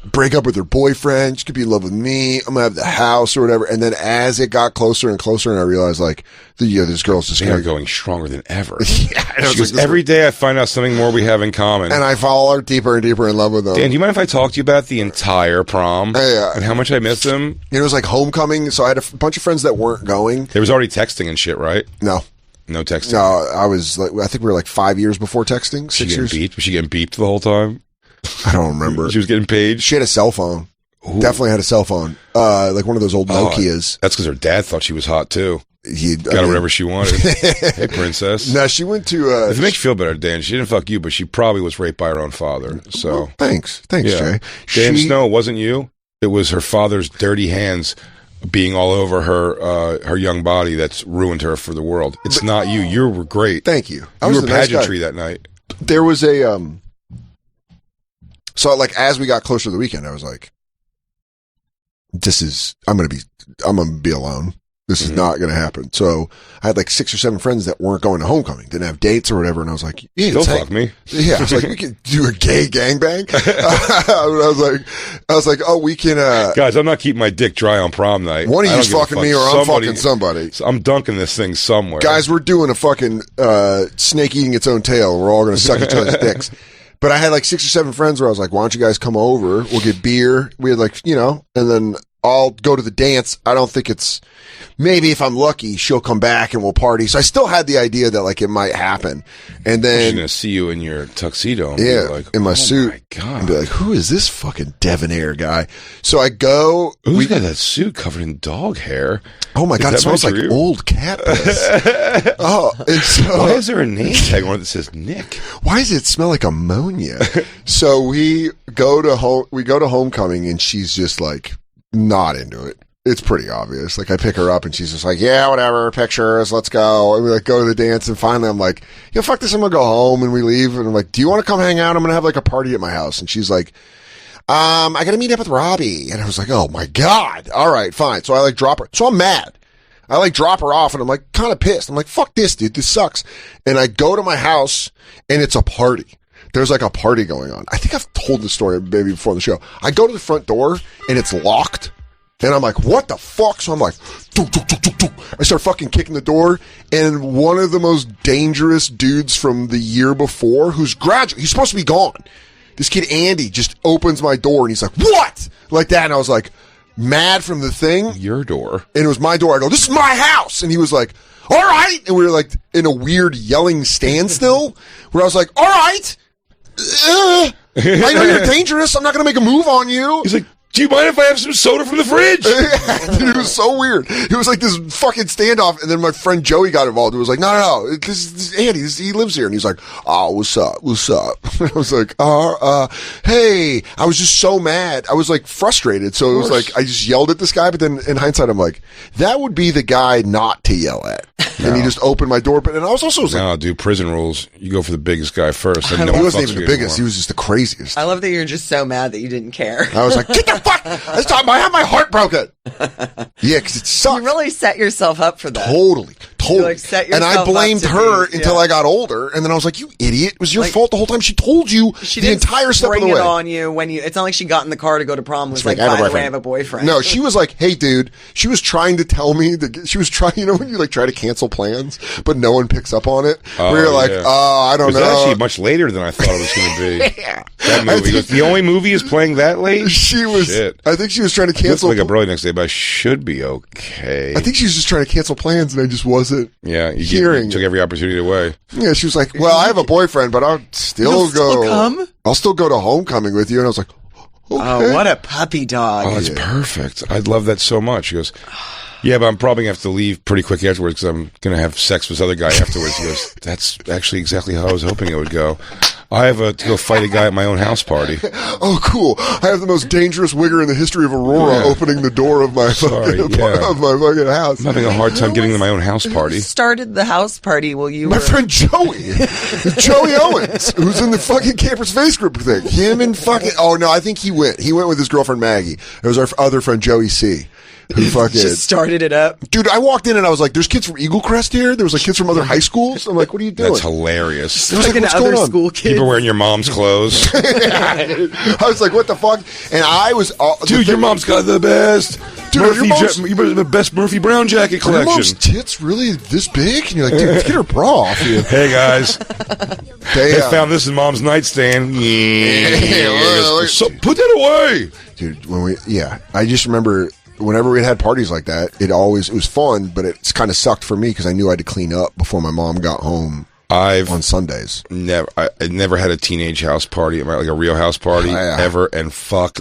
break up with her boyfriend. She could be in love with me. I'm going to have the house or whatever. And then as it got closer and closer, and I realized like, this girl's just going stronger than ever. She goes, every day I find out something more we have in common. And I fall her deeper and deeper in love with them. Dan, do you mind if I talk to you about the entire prom? Yeah. And how much I miss them? It was like homecoming. So I had a bunch of friends that weren't going. There was already texting and shit, right? No texting. No, I think we were like 5 years before texting. 6 years. Beeped? Was she getting beeped the whole time? I don't remember. She was getting paid. She had a cell phone. Ooh. Definitely had a cell phone. Like one of those old Nokias. That's because her dad thought she was hot too. Got her whatever she wanted. Hey, princess. No, she went to. If it makes you feel better, Dan, she didn't fuck you, but she probably was raped by her own father. So well, thanks, Jay. Dan Snow, it wasn't you. It was her father's dirty hands being all over her young body that's ruined her for the world. It's not you. You were great. Thank you. You were pageantry that night. There was a So like as we got closer to the weekend, I was like, I'm gonna be alone. This is not gonna happen. So I had like 6 or 7 friends that weren't going to homecoming, didn't have dates or whatever, and I was like, yeah, don't fuck me. Yeah, I was like, we could do a gay gangbang. I was like, oh, we can. Guys, I'm not keeping my dick dry on prom night. One of you's fucking me, or I'm fucking somebody. So I'm dunking this thing somewhere. Guys, we're doing a fucking snake eating its own tail. We're all gonna suck each other's dicks. But I had like 6 or 7 friends where I was like, why don't you guys come over? We'll get beer. We had like, and then I'll go to the dance. I don't think maybe if I'm lucky, she'll come back and we'll party. So I still had the idea that like it might happen. And then she's going to see you in your tuxedo. And be like, in my suit. My God. And be like, who is this fucking debonair guy? So I go. Who's got that suit covered in dog hair? Oh my God, it smells like old cat piss. And so, why is there a name tag on it that says Nick? Why does it smell like ammonia? So we go to homecoming and she's just like not into it. It's pretty obvious. Like I pick her up and she's just like, yeah, whatever, pictures, let's go. And we like go to the dance and finally I'm like, fuck this, I'm gonna go home, and we leave and I'm like, do you want to come hang out? I'm gonna have like a party at my house. And she's like, I gotta meet up with Robbie. And I was like, oh my God. All right, fine. So I like drop her. So I'm mad. I like drop her off and I'm like kind of pissed. I'm like, fuck this, dude. This sucks. And I go to my house and it's a party. There's like a party going on. I think I've told the story maybe before the show. I go to the front door and it's locked. And I'm like, what the fuck? So I'm like, doo, doo, doo, doo, doo. I start fucking kicking the door. And one of the most dangerous dudes from the year before, who's he's supposed to be gone. This kid, Andy, just opens my door and he's like, what? Like that. And I was like, mad from the thing. Your door. And it was my door. I go, this is my house. And he was like, all right. And we were like in a weird yelling standstill where I was like, all right. I know you're dangerous. I'm not going to make a move on you. He's like, do you mind if I have some soda from the fridge? Dude, it was so weird. It was like this fucking standoff, and then my friend Joey got involved. It was like, no, this is Andy. He lives here. And he's like, oh, what's up? And I was like, hey. I was just so mad. I was like frustrated. So it was like, I just yelled at this guy, but then in hindsight, I'm like, that would be the guy not to yell at. No. And he just opened my door. But and I was also like, dude, prison rules. You go for the biggest guy first. And he wasn't even the biggest. He was just the craziest. I love that you're just so mad that you didn't care. I was like, get the fuck! This time I have my heart broken. Yeah, because it sucks. You really set yourself up for that. Totally. Like, set and I blamed her until I got older, and then I was like, "You idiot! It was your fault the whole time." She told you the entire step of the way. It on you when you. It's not like she got in the car to go to prom. Was like, by the way, I have a boyfriend. No, she was like, "Hey, dude." She was trying to tell me that she was trying. You know when you like try to cancel plans, but no one picks up on it. Where you're like, I don't know. It was actually much later than I thought it was going to be. That movie. The only movie is playing that late. She was. Shit. I think she was trying to cancel. Like a brilliant next day, but I should be okay. I think she was just trying to cancel plans, and I just wasn't. Yeah. You took every opportunity away. Yeah, she was like, well, I have a boyfriend, but I'll still go. I'll still go to homecoming with you. And I was like, okay. Oh, what a puppy dog. Oh, that's perfect. I'd love that so much. She goes, yeah, but I'm probably going to have to leave pretty quick afterwards because I'm going to have sex with this other guy afterwards. He goes, that's actually exactly how I was hoping it would go. I have to go fight a guy at my own house party. Oh, cool. I have the most dangerous wigger in the history of Aurora opening the door of my fucking house. I'm having a hard time getting to my own house party. Who started the house party while you were... My friend Joey. Joey Owens, who's in the fucking Campers Face Group thing. Him and fucking... Oh, no, I think he went. He went with his girlfriend Maggie. It was our other friend Joey C. Who fucking just started it up. Dude, I walked in and I was like, there's kids from Eagle Crest here. There was like kids from other high schools. I'm like, what are you doing? That's hilarious. I was like, what's going on? School kids. People wearing your mom's clothes. I was like, what the fuck? And I was... dude, your mom's got the best... Dude, the best Murphy Brown jacket collection. Your mom's tits really this big? And you're like, dude, get her bra off you. Hey, guys. They found this in mom's nightstand. So, put that away. Dude, I just remember... Whenever we had parties like that, it was fun, but it's kind of sucked for me because I knew I had to clean up before my mom got home on Sundays. I never had a teenage house party, like a real house party ever, and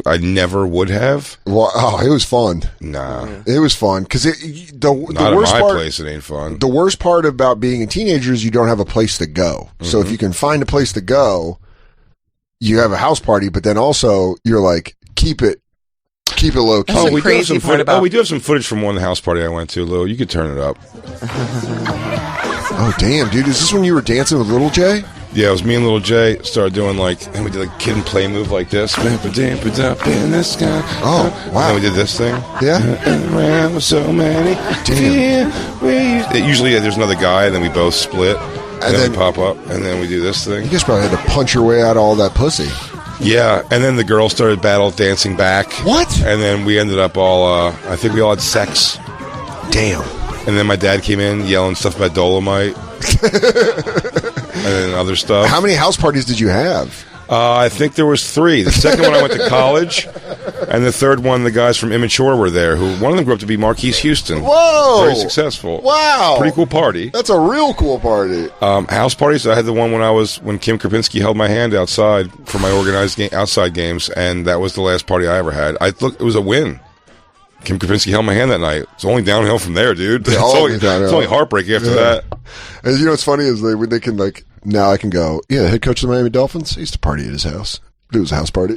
I never would have. Well, it was fun. Nah. It was fun because the worst part, place, it ain't fun. The worst part about being a teenager is you don't have a place to go. Mm-hmm. So if you can find a place to go, you have a house party, but then also you're like, keep it low key. We do have some footage from one house party I went to, Lou. You could turn it up. Oh, damn, dude. Is this when you were dancing with Little Jay? Yeah, it was me and Little Jay. Started doing and we did like kid and play move like this. Oh, wow. And we did this thing. Yeah. And around with so many. Damn. Usually there's another guy, and then we both split. And then we pop up, and then we do this thing. You guys probably had to punch your way out of all that pussy. Yeah, and then the girls started battle dancing back. What? And then we ended up all, I think we all had sex. Damn. And then my dad came in yelling stuff about Dolomite. And then other stuff. How many house parties did you have? I think there was 3. The second one I went to college, and the third one the guys from Immature were there. One of them grew up to be Marquise Houston. Whoa! Very successful. Wow! Pretty cool party. That's a real cool party. House parties. I had the one when Kim Krapinski held my hand outside for my organized outside games, and that was the last party I ever had. It was a win. Kim Krapinski held my hand that night. It's only downhill from there, dude. It's only heartbreak after that. And you know what's funny is they can like. Now I can go, the head coach of the Miami Dolphins, I used to party at his house. It was a house party.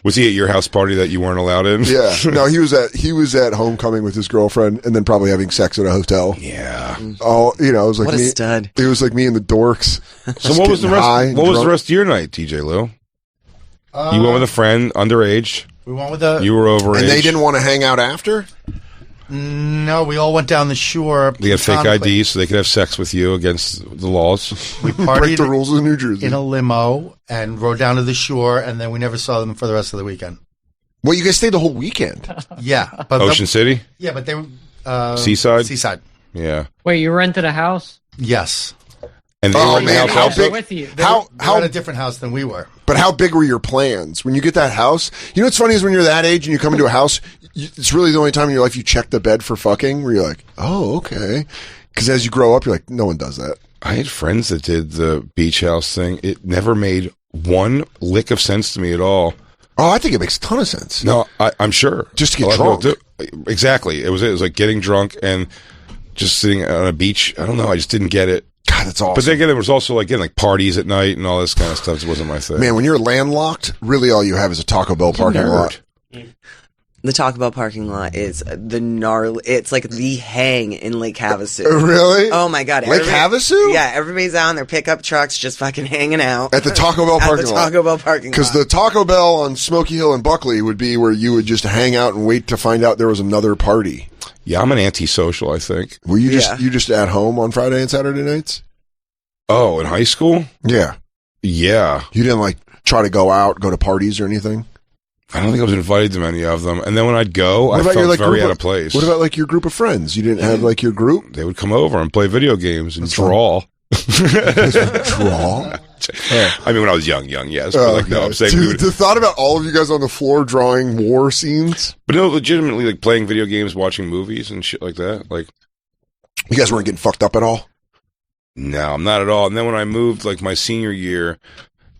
Was he at your house party that you weren't allowed in? Yeah. No, he was at homecoming with his girlfriend and then probably having sex at a hotel. Yeah. Oh, it was like what a stud. It was like me and the dorks. So what was the rest of your night, TJ Lou? You went with a friend, underage. We went with You were overage. And they didn't want to hang out after? No, we all went down the shore. They had fake IDs so they could have sex with you against the laws. We Break partied the rules of New Jersey. in a limo and rode down to the shore, and then we never saw them for the rest of the weekend. Well, you guys stayed the whole weekend. Yeah. But Ocean City? Yeah, but they were... Seaside? Seaside. Yeah. Wait, you rented a house? Yes. And they were in the house how also? big? With you. They were at a different house than we were. But how big were your plans when you get that house? You know what's funny is when you're that age and you come into a house, it's really the only time in your life you check the bed for fucking. Where you're like, oh, okay. Because as you grow up, you're like, no one does that. I had friends that did the beach house thing. It never made one lick of sense to me at all. Oh, I think it makes a ton of sense. No, I'm sure. Just to get drunk. Exactly. It was like getting drunk and just sitting on a beach. I don't know. I just didn't get it. God, that's awesome. But then again, there was also like parties at night and all this kind of stuff. It wasn't my thing. Man, when you're landlocked, really all you have is a Taco Bell parking lot. The Taco Bell parking lot is the gnarly. It's like the hang in Lake Havasu. Really? Oh my god! Lake Havasu? Yeah, everybody's out on their pickup trucks, just fucking hanging out At the Taco Bell parking lot. Taco Bell parking lot. Because the Taco Bell on Smoky Hill and Buckley would be where you would just hang out and wait to find out there was another party. Yeah, I'm an antisocial, I think. Were you just at home on Friday and Saturday nights? Oh, in high school? Yeah. Yeah. You didn't like try to go out, go to parties or anything? I don't think I was invited to many of them. And then when I'd go, I felt very out of place. What about like your group of friends? You didn't have like your group? They would come over and play video games and draw. Draw? I mean, when I was young, yes. But like, no, I'm saying Dude, the thought about all of you guys on the floor drawing war scenes. But no, legitimately, like playing video games, watching movies and shit like that. Like, you guys weren't getting fucked up at all? No, not at all. And then when I moved, like my senior year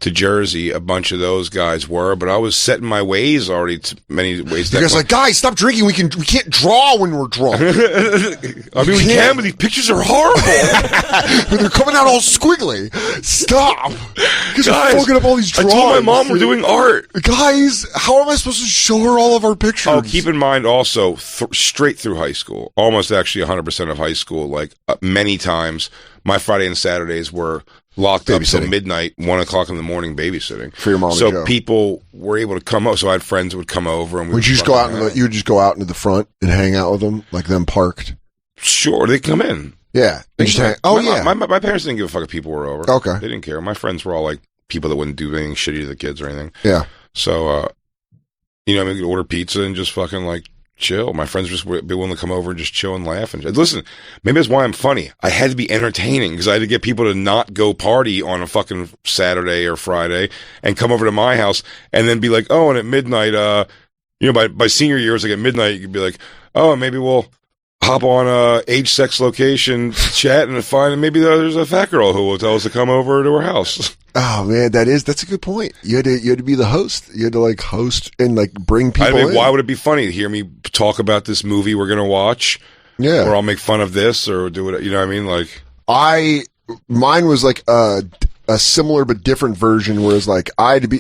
to Jersey, a bunch of those guys were, but I was set in my ways already. Many ways. You guys like, guys, stop drinking. We can't draw when we're drunk. I mean, we can, but these pictures are horrible. They're coming out all squiggly. Stop. You guys are fucking up all these drawings. I told my mom we're doing art. Guys, how am I supposed to show her all of our pictures? Oh, keep in mind also, straight through high school, almost actually 100% of high school, like many times, my Friday and Saturdays were locked up till midnight, 1 o'clock in the morning, babysitting for your mom. So people were able to come over. So I had friends that would come over, and would you just go out? You would just go out into the front and hang out with them, like them parked. Sure, they come in. Yeah, they just hang. Oh yeah, my parents didn't give a fuck if people were over. Okay, they didn't care. My friends were all like people that wouldn't do anything shitty to the kids or anything. Yeah. So, you know, I mean, we could order pizza and just fucking like chill. My friends just would be willing to come over and just chill and laugh. And listen, maybe that's why I'm funny. I had to be entertaining because I had to get people to not go party on a fucking Saturday or Friday and come over to my house and then be like, oh, and at midnight, you know, by senior years, like at midnight, you could be like, oh, maybe we'll hop on age, sex, location, chat, and find maybe there's a fat girl who will tell us to come over to her house. Oh man, that's a good point. You had to be the host. You had to like host and like bring people. I mean, in. why would it be funny to hear me talk about this movie we're gonna watch? Yeah, or I'll make fun of this or do it. You know what I mean? Like mine was like a similar but different version. Whereas like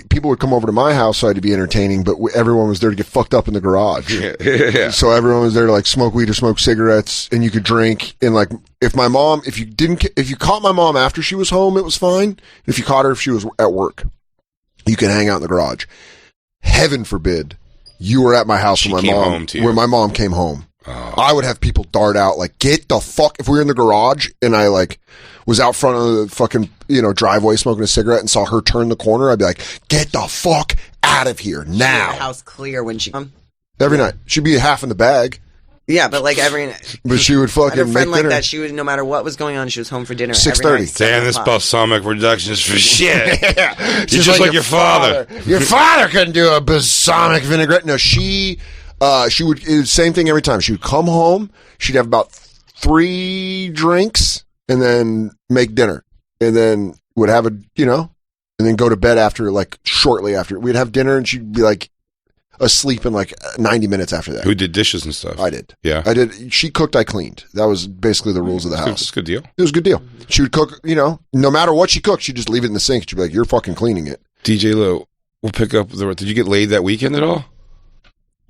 people would come over to my house, so I had to be entertaining, but everyone was there to get fucked up in the garage. Yeah. So everyone was there to like smoke weed or smoke cigarettes, and you could drink. And like if you caught my mom after she was home, it was fine. If you caught her if she was at work, you could hang out in the garage. Heaven forbid you were at my house when my mom came home. Oh. I would have people dart out like, get the fuck, if we were in the garage and I like was out front of the fucking, you know, driveway smoking a cigarette and saw her turn the corner, I'd be like, get the fuck out of here now. The house clear when she every night. She'd be half in the bag. Yeah, but like every night. But she would fucking I had a friend make dinner. Like that. She would, no matter what was going on, she was home for dinner. 6:30. Damn, this balsamic reduction is for shit. Yeah. You're just like your father. Your father couldn't do a balsamic vinaigrette. No, she would, it was same thing every time. She would come home, she'd have about 3 drinks, and then make dinner. And then would have and then go to bed after, like, shortly after. We'd have dinner, and she'd be, like, asleep in, like, 90 minutes after that. Who did dishes and stuff? I did. Yeah. I did. She cooked, I cleaned. That was basically the rules of the house. It's a good deal. It was a good deal. She would cook, no matter what she cooked, she'd just leave it in the sink. She'd be like, you're fucking cleaning it. DJ Lou, we'll pick up did you get laid that weekend at all?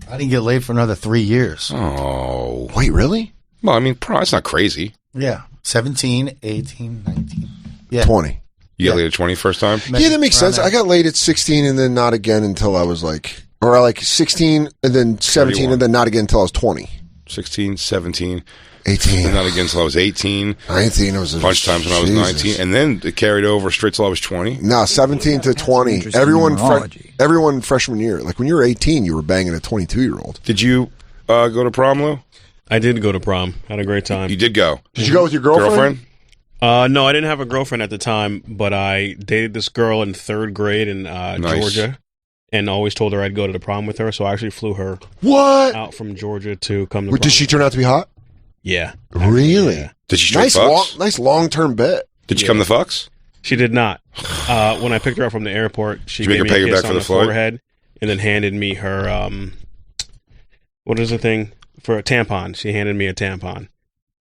I didn't get laid for another 3 years. Oh. Wait, really? Well, I mean, it's not crazy. Yeah. 17, 18, 19. Yeah. 20. You got laid at 20 first time? Yeah, that makes sense. I got laid at 16 and then not again until I was like, or like 16 and then 17 31. And then not again until I was 20. 16, 17. 18. And not again until I was 18. 19. It was bunch times when I was 19. And then it carried over straight till I was 20. No, 17 to 20. Everyone freshman year. Like when you were 18, you were banging a 22-year-old. Did you go to prom, Lou? I did go to prom. Had a great time. You did go. Did you go with your girlfriend? No, I didn't have a girlfriend at the time, but I dated this girl in 3rd grade in Georgia, and always told her I'd go to the prom with her. So I actually flew her out from Georgia to come to prom. Did she turn out to be hot? Yeah. Really? Yeah. Did she straight fucks? Nice long-term bet. Did you come to fucks? She did not. When I picked her up from the airport, she gave me a kiss on the forehead and then handed me her, what is the thing? For a tampon. She handed me a tampon.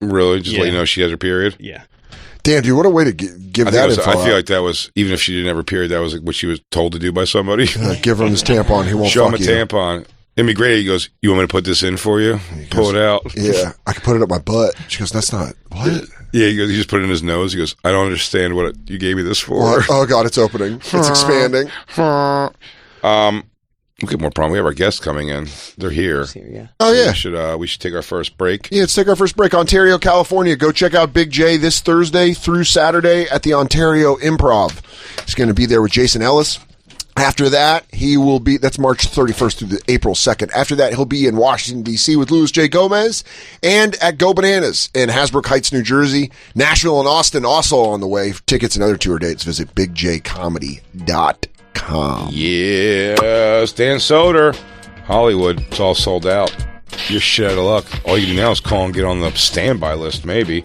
Really? Just let you know she has her period? Yeah. Damn, dude, what a way to give that info I feel like that was, even if she didn't have her period, that was like what she was told to do by somebody. Give him his tampon. He won't show him a you. tampon. It'd be great. He goes, you want me to put this in for you? Pull it out. Yeah, I can put it up my butt. She goes, that's not, what? Yeah, he goes, he just put it in his nose. He goes, I don't understand what you gave me this for. What? Oh, God, it's opening. It's expanding. We'll get more prom. We have our guests coming in. They're here. Oh, yeah. We should take our first break. Yeah, let's take our first break. Ontario, California. Go check out Big J this Thursday through Saturday at the Ontario Improv. He's going to be there with Jason Ellis. After that, he will be, that's March 31st through the April 2nd. After that, he'll be in Washington, D.C. with Louis J. Gomez and at Go Bananas in Hasbrook Heights, New Jersey. Nashville and Austin also on the way. For tickets and other tour dates, visit bigjcomedy.com. Yeah, Stan Soder, Hollywood. It's all sold out. You're shit out of luck. All you do now is call and get on the standby list, maybe.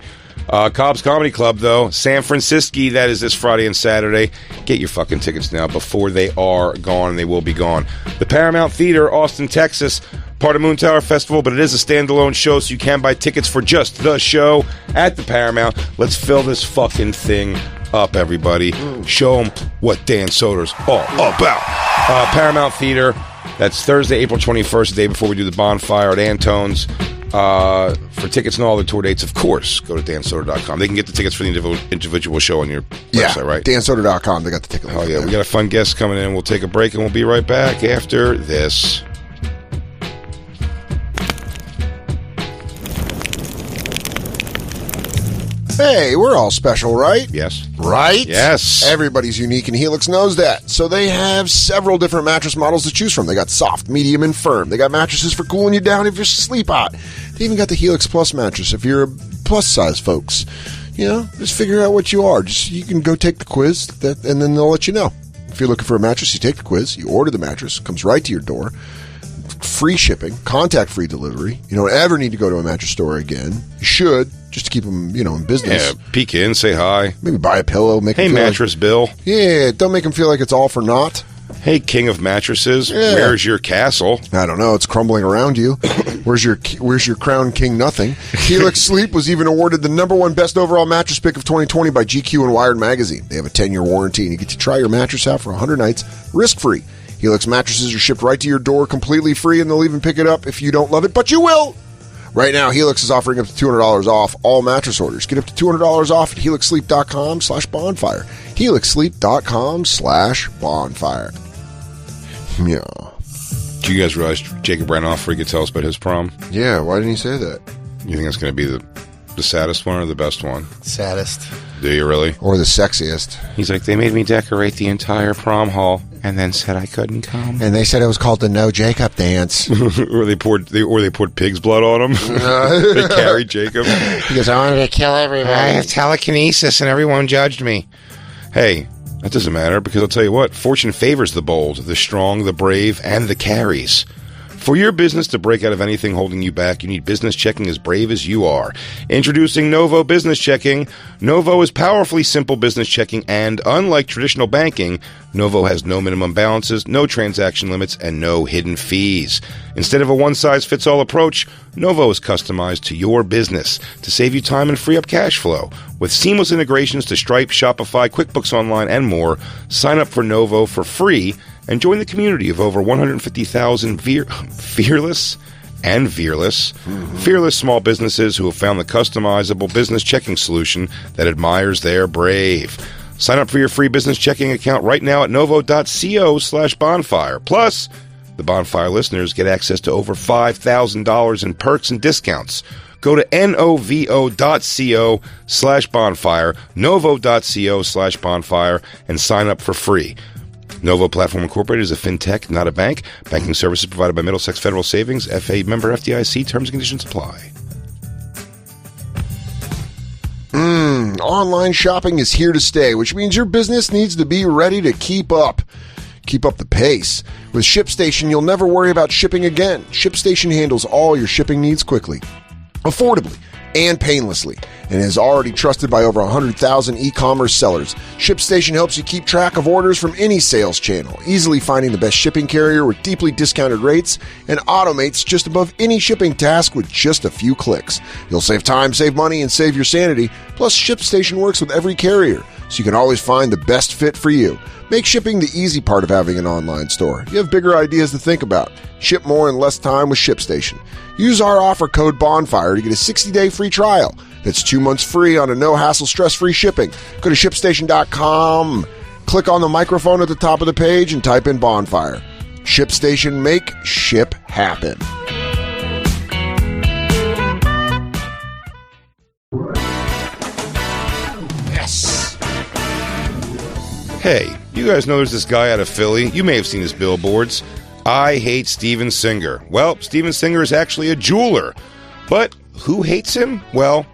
Cobb's Comedy Club, though, San Francisco, that is this Friday and Saturday. Get your fucking tickets now before they are gone, and they will be gone. The Paramount Theater, Austin, Texas, part of Moon Tower Festival, but it is a standalone show, so you can buy tickets for just the show at the Paramount. Let's fill this fucking thing up, everybody. Show them what Dan Soder's all about. Paramount Theater, that's Thursday, April 21st, the day before we do the Bonfire at Antone's. For tickets and all the tour dates, of course, go to dansoder.com. They can get the tickets for the individual show on your website, right? dansoder.com. They got the ticket. Oh, yeah. We got a fun guest coming in. We'll take a break, and we'll be right back after this. Hey, we're all special, right? Yes. Right? Yes. Everybody's unique, and Helix knows that. So they have several different mattress models to choose from. They got soft, medium, and firm. They got mattresses for cooling you down if you sleep hot. They even got the Helix Plus mattress if you're plus size folks. You know, just figure out what you are. You can go take the quiz, and then they'll let you know. If you're looking for a mattress, you take the quiz, you order the mattress, it comes right to your door. Free shipping, contact-free delivery. You don't ever need to go to a mattress store again. You should, just to keep them, in business. Yeah, peek in, say hi. Maybe buy a pillow. Hey, mattress Bill. Yeah, don't make them feel like it's all for naught. Hey, king of mattresses, where's your castle? I don't know. It's crumbling around you. Where's your crown king nothing? Helix Sleep was even awarded the #1 best overall mattress pick of 2020 by GQ and Wired Magazine. They have a 10-year warranty, and you get to try your mattress out for 100 nights, risk-free. Helix mattresses are shipped right to your door completely free, and they'll even pick it up if you don't love it, but you will! Right now, Helix is offering up to $200 off all mattress orders. Get up to $200 off at helixsleep.com/bonfire. helixsleep.com/bonfire. Yeah. Do you guys realize Jacob ran off before he could tell us about his prom? Yeah, why didn't he say that? You think that's going to be the saddest one or the best one? Saddest. Do you really? Or the sexiest. He's like, they made me decorate the entire prom hall and then said I couldn't come. And they said it was called the No Jacob Dance. or they poured pig's blood on him. They carried Jacob. He goes, I wanted to kill everybody. I have telekinesis and everyone judged me. Hey, that doesn't matter, because I'll tell you what, fortune favors the bold, the strong, the brave, and the carries. For your business to break out of anything holding you back, you need business checking as brave as you are. Introducing Novo Business Checking. Novo is powerfully simple business checking, and unlike traditional banking, Novo has no minimum balances, no transaction limits, and no hidden fees. Instead of a one-size-fits-all approach, Novo is customized to your business to save you time and free up cash flow. With seamless integrations to Stripe, Shopify, QuickBooks Online, and more, sign up for Novo for free and join the community of over 150,000 fearless small businesses who have found the customizable business checking solution that admires their brave. Sign up for your free business checking account right now at novo.co/bonfire. Plus, The Bonfire listeners get access to over $5,000 in perks and discounts. Go to novo.co/bonfire, novo.co/bonfire, and sign up for free. Novo Platform Incorporated is a fintech, not a bank. Banking services provided by Middlesex Federal Savings, FA member FDIC. Terms and conditions apply. Online shopping is here to stay, which means your business needs to be ready to keep up. Keep up the pace. With ShipStation, you'll never worry about shipping again. ShipStation handles all your shipping needs quickly, affordably, and painlessly, and is already trusted by over 100,000 e-commerce sellers. ShipStation helps you keep track of orders from any sales channel, easily finding the best shipping carrier with deeply discounted rates, and automates just above any shipping task with just a few clicks. You'll save time, save money, and save your sanity. Plus, ShipStation works with every carrier, so you can always find the best fit for you. Make shipping the easy part of having an online store. You have bigger ideas to think about. Ship more in less time with ShipStation. Use our offer code BONFIRE to get a 60-day free trial. That's 2 months free on a no-hassle, stress-free shipping. Go to ShipStation.com. Click on the microphone at the top of the page and type in Bonfire. ShipStation, make ship happen. Yes. Hey, you guys know there's this guy out of Philly. You may have seen his billboards. I hate Steven Singer. Well, Steven Singer is actually a jeweler. But who hates him? Well,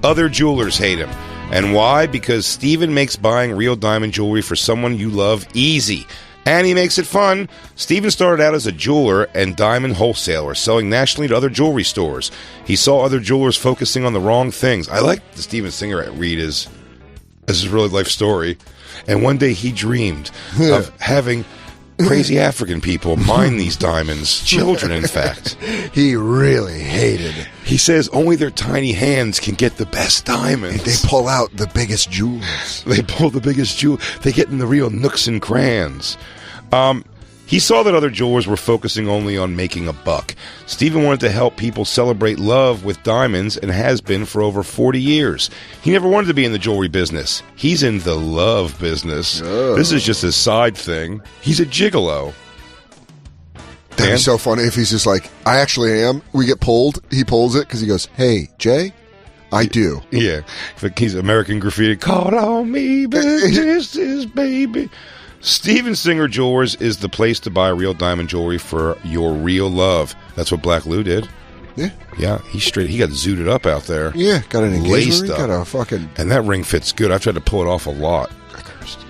other jewelers hate him. And why? Because Steven makes buying real diamond jewelry for someone you love easy. And he makes it fun. Steven started out as a jeweler and diamond wholesaler, selling nationally to other jewelry stores. He saw other jewelers focusing on the wrong things. I like the Steven Singer read as his real life story. And one day he dreamed of having crazy African people mine these diamonds. Children, in fact. He really hated it. He says only their tiny hands can get the best diamonds. They pull out the biggest jewels. They pull the biggest jewel. They get in the real nooks and crans. He saw that other jewelers were focusing only on making a buck. Steven wanted to help people celebrate love with diamonds and has been for over 40 years. He never wanted to be in the jewelry business. He's in the love business. Oh. This is just a side thing. He's a gigolo. That'd be so funny if he's just like, I actually am. We get pulled. He pulls it because he goes, hey, Jay, I do. Yeah. He's American Graffiti. Call on me, business, baby. Steven Singer Jewelers is the place to buy real diamond jewelry for your real love. That's what Black Lou did. Yeah. Yeah, he got zooted up out there. Yeah, got an engagement ring, got a fucking... And that ring fits good. I've tried to pull it off a lot. I cursed.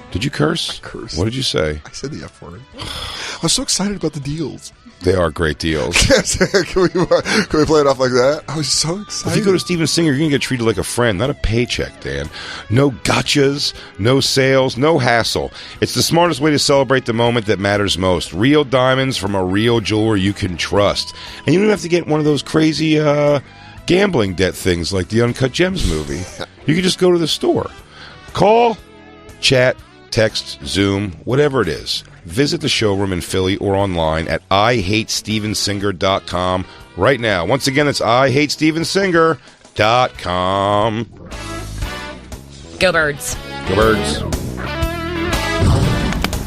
Did you curse? I cursed. What did you say? I said the F word. I was so excited about the deals. They are great deals. Can we play it off like that? I was so excited. If you go to Steven Singer, you're going to get treated like a friend, not a paycheck, Dan. No gotchas, no sales, no hassle. It's the smartest way to celebrate the moment that matters most. Real diamonds from a real jeweler you can trust. And you don't have to get one of those crazy gambling debt things like the Uncut Gems movie. You can just go to the store. Call, chat, text, Zoom, whatever it is. Visit the showroom in Philly or online at IHateStevenSinger.com right now. Once again, it's IHateStevenSinger.com. Go Birds. Go Birds.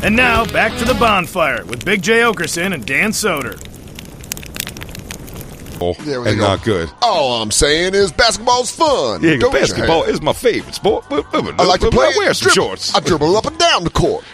And now, back to the Bonfire with Big J. Okerson and Dan Soder. And not good. All I'm saying is basketball's fun. Yeah, basketball is my favorite sport. I like to play it. Wear some shorts. I dribble up and down the court.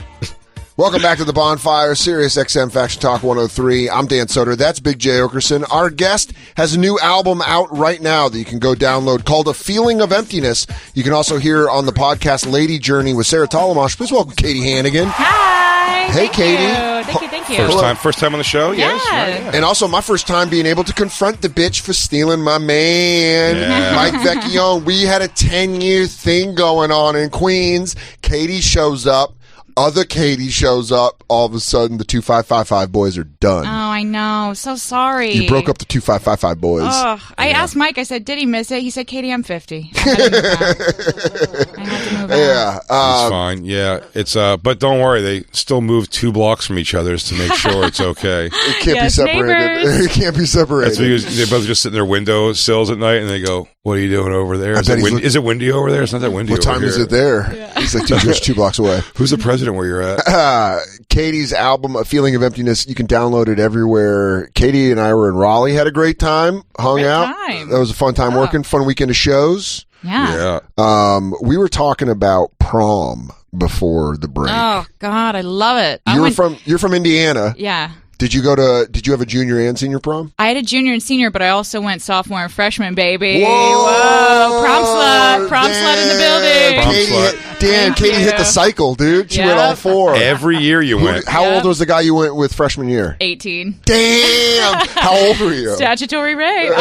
Welcome back to the Bonfire, Sirius XM Faction Talk 103. I'm Dan Soder. That's Big J. Okerson. Our guest has a new album out right now that you can go download called A Feeling of Emptiness. You can also hear on the podcast Lady Journey with Sarah Talamash. Please welcome Katie Hannigan. Hi. Hey, Katie. Thank you. First time on the show? Yeah. Yes. Right, yeah. And also my first time being able to confront the bitch for stealing my man, Mike Vecchione. We had a 10-year thing going on in Queens. Katie shows up. Other Katie shows up. All of a sudden, the 2555 boys are done. Oh, I know. So sorry. You broke up the 2555 boys. I asked Mike. I said, "Did he miss it?" He said, "Katie, I'm 50. I had to move out." Yeah, it's fine. Yeah, it's but don't worry, they still move 2 blocks from each other to make sure it's okay. It can't be separated. It can't be separated. That's because they both just sit in their window sills at night, and they go, "What are you doing over there? Is it windy over there? It's not that windy. What time is it there?" Yeah. He's like, just 2 blocks away. Who's the president where you're at? Katie's album, A Feeling of Emptiness, you can download it everywhere. Katie and I were in Raleigh, had a great time, hung out. That was a fun time working, fun weekend of shows. Yeah. We were talking about prom before the break. Oh God, I love it. You're from Indiana. Yeah. Did you have a junior and senior prom? I had a junior and senior, but I also went sophomore and freshman, baby. Whoa! Prom slut in the building. Katie hit the cycle, dude. She went all 4. Every year you went. How old was the guy you went with freshman year? 18. Damn! How old were you? Statutory rape.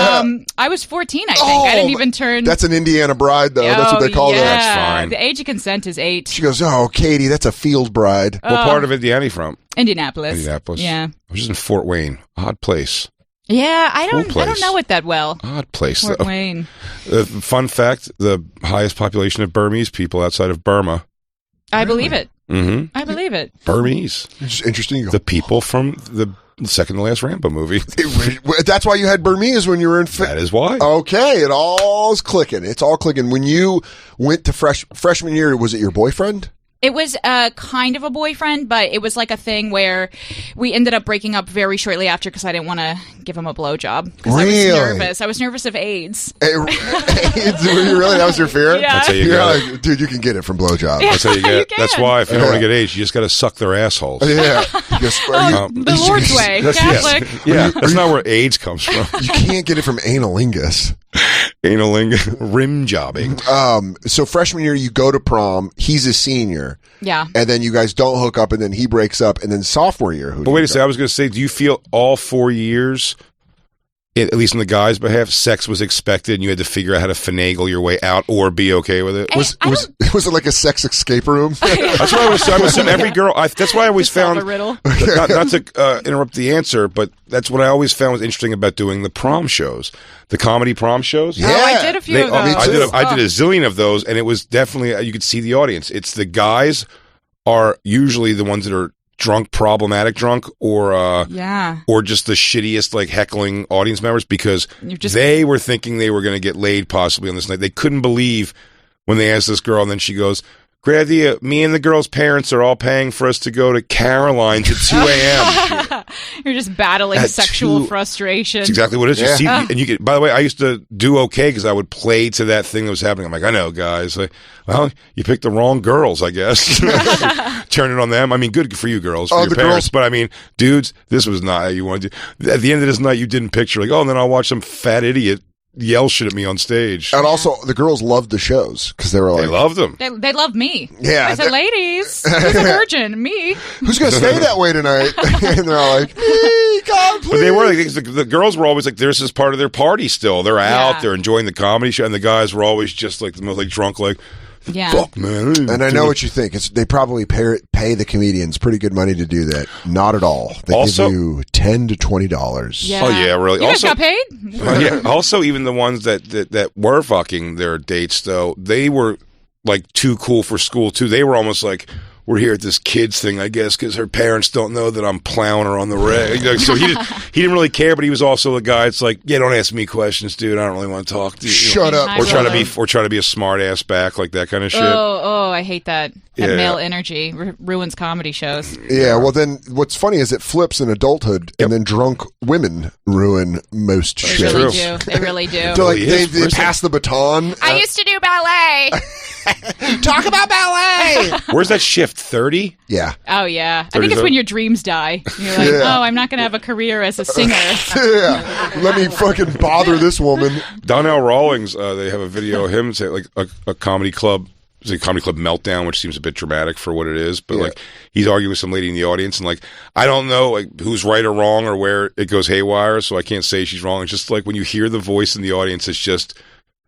I was 14, I think. I didn't even turn... That's an Indiana bride, though. That's what they call it. That's fine. The age of consent is 8. She goes, "Oh, Katie, that's a field bride." What part of Indiana are you from? Indianapolis. I Yeah. was just in Fort Wayne. Odd place. Yeah, I don't know it that well. Odd place. Fort Wayne. Fun fact, the highest population of Burmese people outside of Burma. I believe it. Mm-hmm. I believe it. Burmese. It's interesting. The people from the second to last Rambo movie. That's why you had Burmese when you were in... That is why. Okay, it all's clicking. It's all clicking. When you went to freshman year, was it your boyfriend? It was kind of a boyfriend, but it was like a thing where we ended up breaking up very shortly after because I didn't want to give him a blowjob. Because I was nervous. I was nervous of AIDS. AIDS? Were you really? That was your fear? Yeah. That's how you get it. Like, dude, you can get it from blowjob. That's how you get it. That's why if you don't want to get AIDS, you just got to suck their assholes. Yeah. The Lord's way. Catholic. Yeah, that's not where AIDS comes from. You can't get it from analingus. Rim jobbing. So freshman year, you go to prom. He's a senior. Yeah. And then you guys don't hook up, and then he breaks up, and then sophomore year. But wait a second. I was going to say, do you feel all 4 years, at least on the guy's behalf, sex was expected and you had to figure out how to finagle your way out or be okay with it? Was it like a sex escape room? That's what I was saying. Every girl, that's why I always found, riddle. not to interrupt the answer, but that's what I always found was interesting about doing the prom shows, the comedy prom shows. Yeah. I did a few of those. I did a zillion of those, and it was definitely, you could see the audience. It's the guys are usually the ones that are drunk, problematic drunk, or just the shittiest, like, heckling audience members because they were thinking they were going to get laid possibly on this night. They couldn't believe when they asked this girl, and then she goes, "Great idea. Me and the girl's parents are all paying for us to go to Caroline's at 2 a.m. You're just battling sexual frustration. That's exactly what it is. You see, and you get. By the way, I used to do okay because I would play to that thing that was happening. I'm like, I know, guys. Like, well, you picked the wrong girls, I guess. Turn it on them. I mean, good for you girls, for your parents. But I mean, dudes, this was not how you wanted to. At the end of this night, you didn't picture like, oh, and then I'll watch some fat idiot yell shit at me on stage. And also, the girls loved the shows because they were like... They loved them. They loved me. Yeah. I said, ladies, who's a virgin? Me. Who's going to stay that way tonight? And they're all like, me, God, please. But they were like, the girls were always like, this is part of their party still. They're out, they're enjoying the comedy show, and the guys were always just like the most like drunk, like, fuck, man. And I know what you think. They probably pay the comedians pretty good money to do that. Not at all. They give you $10 to $20. Yeah. Oh, yeah, really. You guys got paid? Yeah. Also, even the ones that were fucking their dates, though, they were like too cool for school, too. They were almost like, we're here at this kids thing, I guess, because her parents don't know that I'm plowing her on the reg. So he didn't really care, but he was also the guy. It's like, yeah, don't ask me questions, dude. I don't really want to talk to you. Shut up. Or try to be a smart ass back, like that kind of shit. Oh, I hate that. That male energy ruins comedy shows. Yeah, well, then what's funny is it flips in adulthood, and then drunk women ruin most shows. They really do. So, like, they pass the baton. I used to do ballet. Talk about ballet. Where's that shift? 30? Yeah. Oh, yeah. I think it's when your dreams die. You're like, oh, I'm not going to have a career as a singer. Yeah. Let me fucking bother this woman. Donnell Rawlings, they have a video of him say like a comedy club. It's a comedy club meltdown, which seems a bit dramatic for what it is. But like he's arguing with some lady in the audience, and like I don't know like who's right or wrong or where it goes haywire, so I can't say she's wrong. It's just like when you hear the voice in the audience, it's just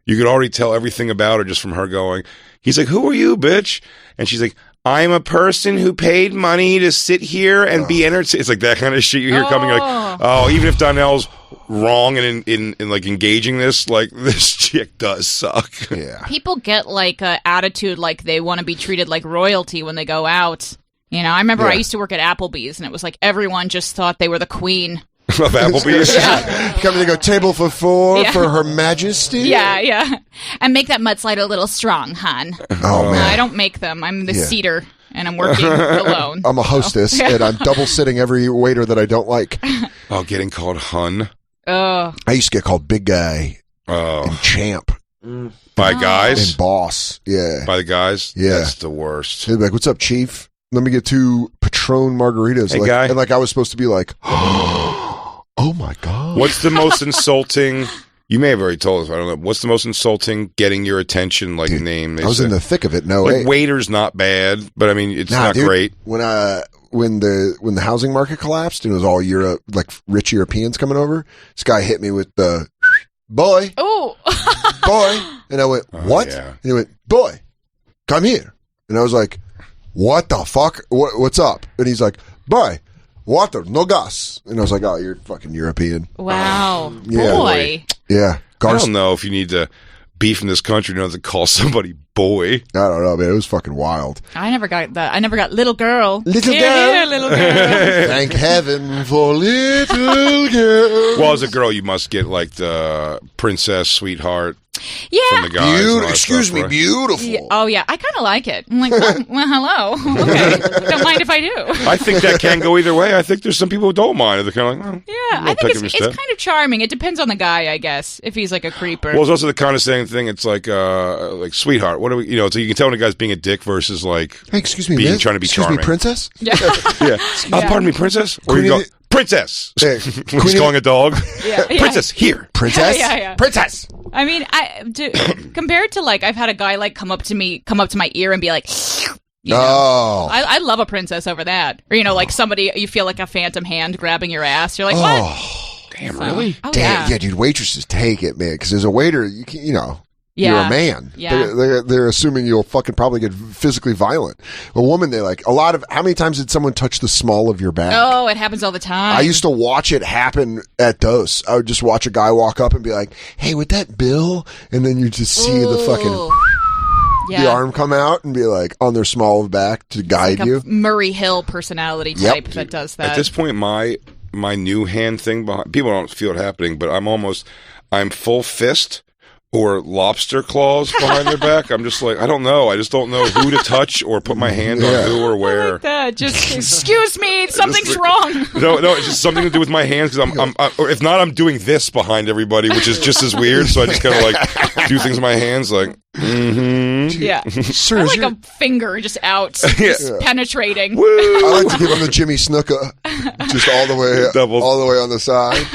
you could already tell everything about her just from her going. He's like, "Who are you, bitch?" And she's like, I'm a person who paid money to sit here and be entertained. It's like that kind of shit you hear coming. Like, oh, even if Donnell's wrong and in like engaging this, like this chick does suck. Yeah. People get like a attitude like they want to be treated like royalty when they go out. You know, I remember I used to work at Applebee's, and it was like everyone just thought they were the queen. Of Applebee's? Coming to go table for 4 for Her Majesty? Yeah. And make that mudslide a little strong, hon. Oh, man. I don't make them. I'm the seater, and I'm working alone. I'm a hostess, and I'm double sitting every waiter that I don't like. Oh, getting called hun? Oh. I used to get called big guy and champ. By guys? And boss, yeah. By the guys? Yeah. That's the worst. They'd be like, what's up, chief? Let me get 2 Patron margaritas. Hey, like, guy. And like I was supposed to be like, oh my God. What's the most insulting... You may have already told us, I don't know. What's the most insulting getting your attention, like, name? I was in the thick of it. No, like, waiter's not bad, but I mean, it's not great. When the housing market collapsed and it was all Europe, like rich Europeans coming over, this guy hit me with the boy. Oh. Boy. And I went, what? Yeah. And he went, boy, come here. And I was like, what the fuck? What's up? And he's like, boy, water, no gas. And I was like, oh, you're fucking European. Wow. Yeah. Boy. Yeah. I don't know if you need to be from this country to know to call somebody boy. I don't know, man. It was fucking wild. I never got that. I never got little girl. Little Here, girl. here, little girl. Thank heaven for little girl. Well, as a girl, you must get like the princess, sweetheart. Yeah. From the guys and all that Excuse stuff, me, right? beautiful. Yeah. Oh, yeah. I kind of like it. I'm like, well, hello. Okay. Don't mind if I do. I think that can go either way. I think there's some people who don't mind. They're kind of like, Yeah, I think it's kind of charming. It depends on the guy, I guess, if he's like a creeper. Well, it's also the condescending thing. It's like sweetheart. What do we, so you can tell when a guy's being a dick versus like, hey, excuse me, trying to be charming. Excuse me, princess? Yeah. Yeah. Pardon me, princess? Or you go, princess. Hey, He's calling a dog. Yeah. Princess, here. Princess? Yeah. Princess. I mean, compared to like, I've had a guy like come up to my ear and be like, you know, I love a princess over that. Or, like somebody, you feel like a phantom hand grabbing your ass. You're like, what? Damn, really? Oh, Damn, yeah, dude, waitresses take it, man. Because as a waiter, you can, Yeah. you're a man. Yeah. They're assuming you'll fucking probably get physically violent. A woman, they like how many times did someone touch the small of your back? Oh, it happens all the time. I used to watch it happen at Dos. I would just watch a guy walk up and be like, hey, with that bill? And then you just see the fucking the arm come out and be like on their small of back to guide like you. Murray Hill personality type that does that. At this point, my new hand thing behind, people don't feel it happening, but I'm full fist or lobster claws behind their back. I'm just like, I don't know. I just don't know who to touch or put my hand on who or where. I like that. Just, excuse me, something's wrong. No, it's just something to do with my hands because or if not, I'm doing this behind everybody, which is just as weird. So I just kind of like do things with my hands, like, Yeah. Sir, I like a finger just out, just penetrating. I like to give him the Jimmy Snuka, just all the way on the side.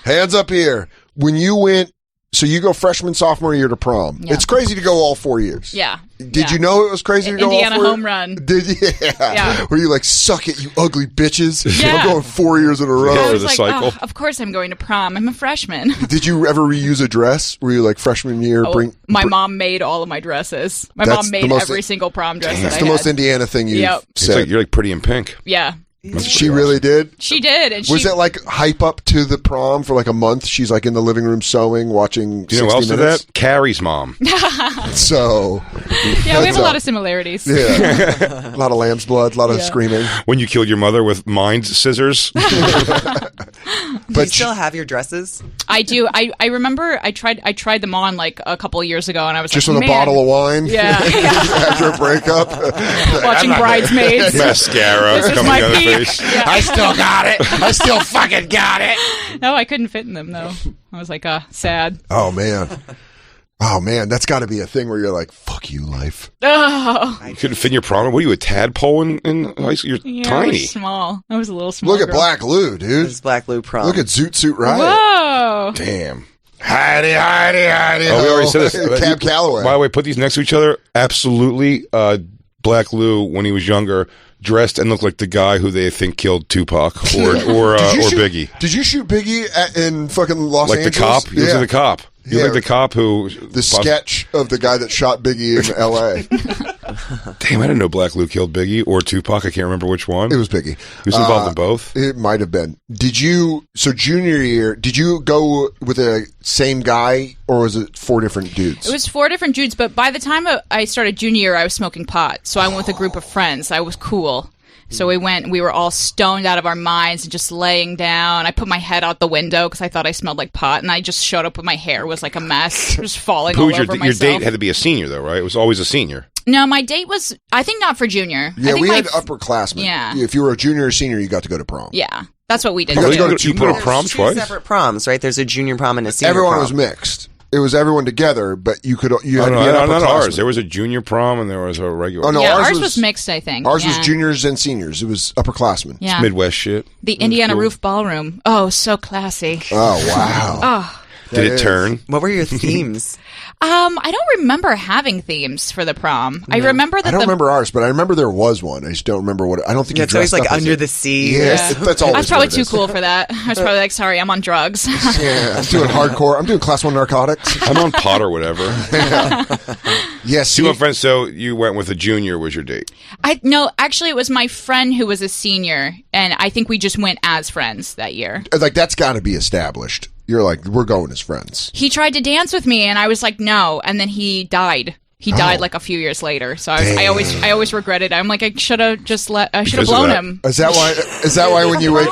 Hands up here. When you went. So you go freshman, sophomore year to prom. Yeah. It's crazy to go all 4 years. Yeah. Did you know it was crazy to go Indiana all 4 home run. Did you? Yeah. Were you like, suck it, you ugly bitches? Yeah. I'm going 4 years in a row. I was like, oh, of course I'm going to prom. I'm a freshman. Did you ever reuse a dress? Were you like freshman year? My mom made all of my dresses. My mom made every single prom dress that I had. That's the most Indiana thing you've said. You're like Pretty in Pink. Yeah. She really did? She did. And was it like hype up to the prom for like a month? She's like in the living room sewing, watching 60 Do you know who else did Minutes? that? Carrie's mom. So. Yeah, we have a lot of similarities. Yeah. A lot of lamb's blood, a lot of screaming. When you killed your mother with mind scissors. Do you still have your dresses? I do. I remember I tried them on like a couple of years ago and I was just like, with a bottle of wine? Yeah. After a breakup? Watching Bridesmaids. Mascara coming out of the face. Yeah. I still got it. I still fucking got it. No, I couldn't fit in them though. I was like, sad. Oh man, that's got to be a thing where you're like, "Fuck you, life." Oh, you couldn't fit in your prom. What are you, a tadpole in high school? You're tiny. I was small. I was a little small. Look at girl. Black Lou, dude. It's Black Lou prom. Look at Zoot Suit Riot. Whoa! Damn. Heidi. Oh, we already said this. Cab Calloway. By the way, put these next to each other. Absolutely. Black Lou, when he was younger, dressed and looked like the guy who they think killed Tupac or Biggie. Did you shoot Biggie in fucking Los Angeles? Like the cop? He was like the cop. He was like the cop who... The sketch of the guy that shot Biggie in L.A. Damn, I didn't know Black Luke killed Biggie or Tupac. I can't remember which one. It was Biggie. He was involved in both? It might have been. So junior year, did you go with the same guy or was it 4 different dudes? It was 4 different dudes, but by the time I started junior year, I was smoking pot. So I went with a group of friends. I was cool. So we were all stoned out of our minds and just laying down. I put my head out the window because I thought I smelled like pot, and I just showed up with my hair was like a mess, just falling all over myself. Your date had to be a senior, though, right? It was always a senior. No, my date was, I think, not for junior. Yeah, I think we had upperclassmen. Yeah. If you were a junior or senior, you got to go to prom. Yeah, that's what we did. You put a prom twice? 2 separate proms, right? There's a junior prom and a senior Everyone prom. was mixed. It was everyone together, but you had to be an not upperclassman. ours. There was a junior prom and there was a regular. Oh, no, yeah, ours was mixed, I think. Ours was juniors and seniors. It was upperclassmen. Yeah. It's Midwest shit. The Indiana Roof Ballroom. Oh, so classy. Oh, wow. Oh. Did it turn? What were your themes? I don't remember having themes for the prom. No. I remember that. I don't remember ours, but I remember there was one. I just don't remember what. I don't think it's always like Under the Sea. Yes, that's always. I was probably too cool for that. I was probably like, sorry, I'm on drugs. Yeah, I'm doing hardcore. I'm doing class 1 narcotics. I'm on pot or whatever. Yes. You went friends. So you went with a junior. Was your date? No, actually, it was my friend who was a senior, and I think we just went as friends that year. Like that's got to be established. You're like, we're going as friends. He tried to dance with me, and I was like, no. And then he died. He died like a few years later. So I always regretted it. I'm like, I should have blown him. Is that why when you wake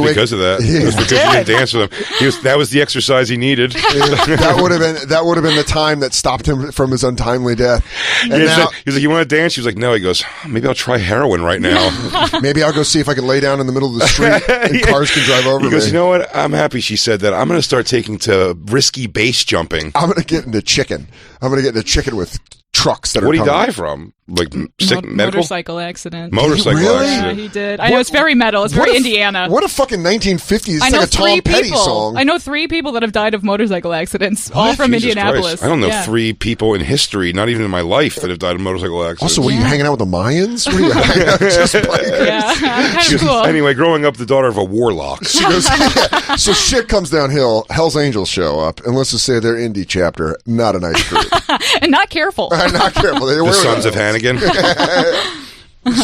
because of that? It was because you didn't dance with him. That was the exercise he needed. that would have been the time that stopped him from his untimely death. And he was like, you want to dance? He was like, no. He goes, maybe I'll try heroin right now. Maybe I'll go see if I can lay down in the middle of the street and cars can drive over me. He goes, you know what? I'm happy she said that. I'm going to start taking to risky base jumping. I'm going to get into chicken. With trucks that what are did he die from? Like sick medical? Motorcycle accident. Motorcycle really? accident. Yeah, he did. I know, it's very metal. It's very Indiana. What a fucking 1950s. It's I know like a Tom Petty song. I know 3 people that have died of motorcycle accidents, all from Jesus Indianapolis. Christ. I don't know 3 people in history, not even in my life, that have died of motorcycle accidents. Also, what are you hanging out with the Mayans? What are you hanging out just bikers? Yeah, kind of cool. Anyway, growing up the daughter of a warlock. She goes, yeah. So shit comes downhill. Hell's Angels show up, and let's just say their indie chapter, not a nice group. And not careful. Not careful. The Sons of Hannigan.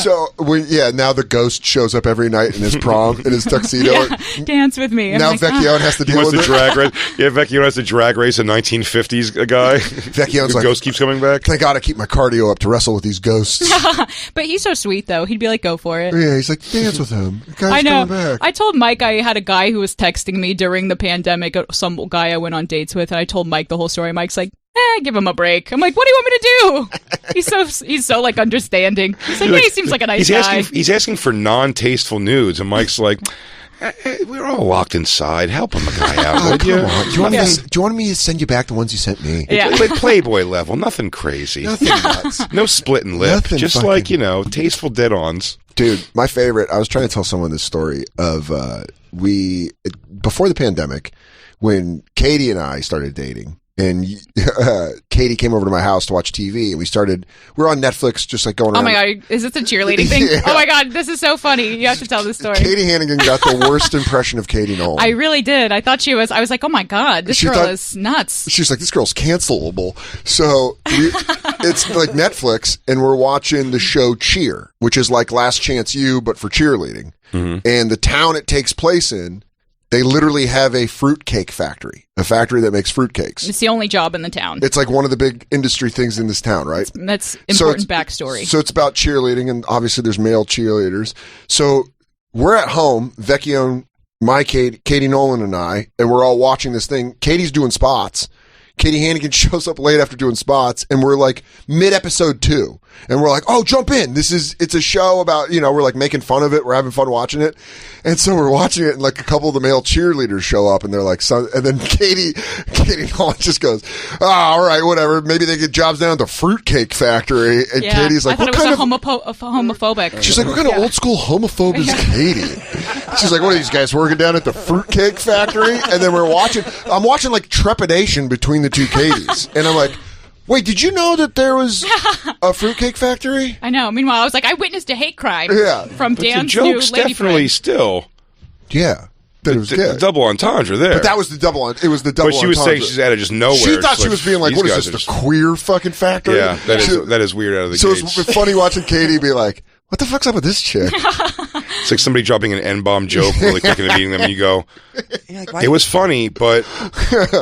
So now the ghost shows up every night in his prom in his tuxedo. Yeah, dance with me. Now Vecchione has to deal with it. Vecchione has to drag race a 1950s guy. Vecchione's the ghost keeps coming back. Thank God I keep my cardio up to wrestle with these ghosts. But he's so sweet though. He'd be like, "Go for it." Yeah, he's like, dance with him. The guy's I know. coming back. I told Mike I had a guy who was texting me during the pandemic. Some guy I went on dates with, and I told Mike the whole story. Mike's like, give him a break. I'm like, what do you want me to do? He's so like understanding. He's like, he seems like a nice guy. He's asking for non-tasteful nudes, and Mike's like, we're all locked inside. Help him a guy out, would you? Come on. Do you want me to send you back the ones you sent me? Yeah. Playboy level, nothing crazy. Nothing nuts. No splitting lip. Nothing just fucking... like, tasteful dead-ons. Dude, my favorite, I was trying to tell someone this story of before the pandemic, when Katie and I started dating, and Katie came over to my house to watch TV, and we were on Netflix just like going around. Oh my God, is this a cheerleading thing? Yeah. Oh my God, this is so funny. You have to tell this story. Katie Hannigan got the worst impression of Katie Nolan. I really did. I was like, oh my God, this girl is nuts. She's like, this girl's cancelable. So it's like Netflix, and we're watching the show Cheer, which is like Last Chance U, but for cheerleading. Mm-hmm. And the town it takes place in, they literally have a fruitcake factory, a factory that makes fruitcakes. It's the only job in the town. It's like one of the big industry things in this town, right? That's important backstory. So it's about cheerleading, and obviously there's male cheerleaders. So we're at home, Vecchione, Katie Nolan and I, and we're all watching this thing. Katie's doing spots. Katie Hannigan shows up late after doing spots, and we're like mid-episode 2. And we're like, oh, jump in. It's a show about, we're like making fun of it. We're having fun watching it. And so we're watching it, and like a couple of the male cheerleaders show up, and they're like, and then Katie Nolan just goes, all right, whatever. Maybe they get jobs down at the fruitcake factory. And yeah, Katie's like, I thought it was homophobic. She's like, what kind of old school homophobe is Katie? She's like, what are these guys working down at the fruitcake factory? And then I'm watching like trepidation between the two Katies. And I'm like, wait, did you know that there was a fruitcake factory? I know. Meanwhile, I was like, I witnessed a hate crime. Yeah. From but Dan's the joke's new lady definitely friend. still. Yeah. that it was gay. The double entendre there. But that was the double. It was the double. But she was saying she's out of just nowhere. She thought she was being like, "What is this? The queer fucking factory?" Yeah, that is weird out of the so gates. it's funny watching Katie be like, "What the fuck's up with this chick?" It's like somebody dropping an N-bomb joke really quick and meeting them, and you go, like, "It was funny, but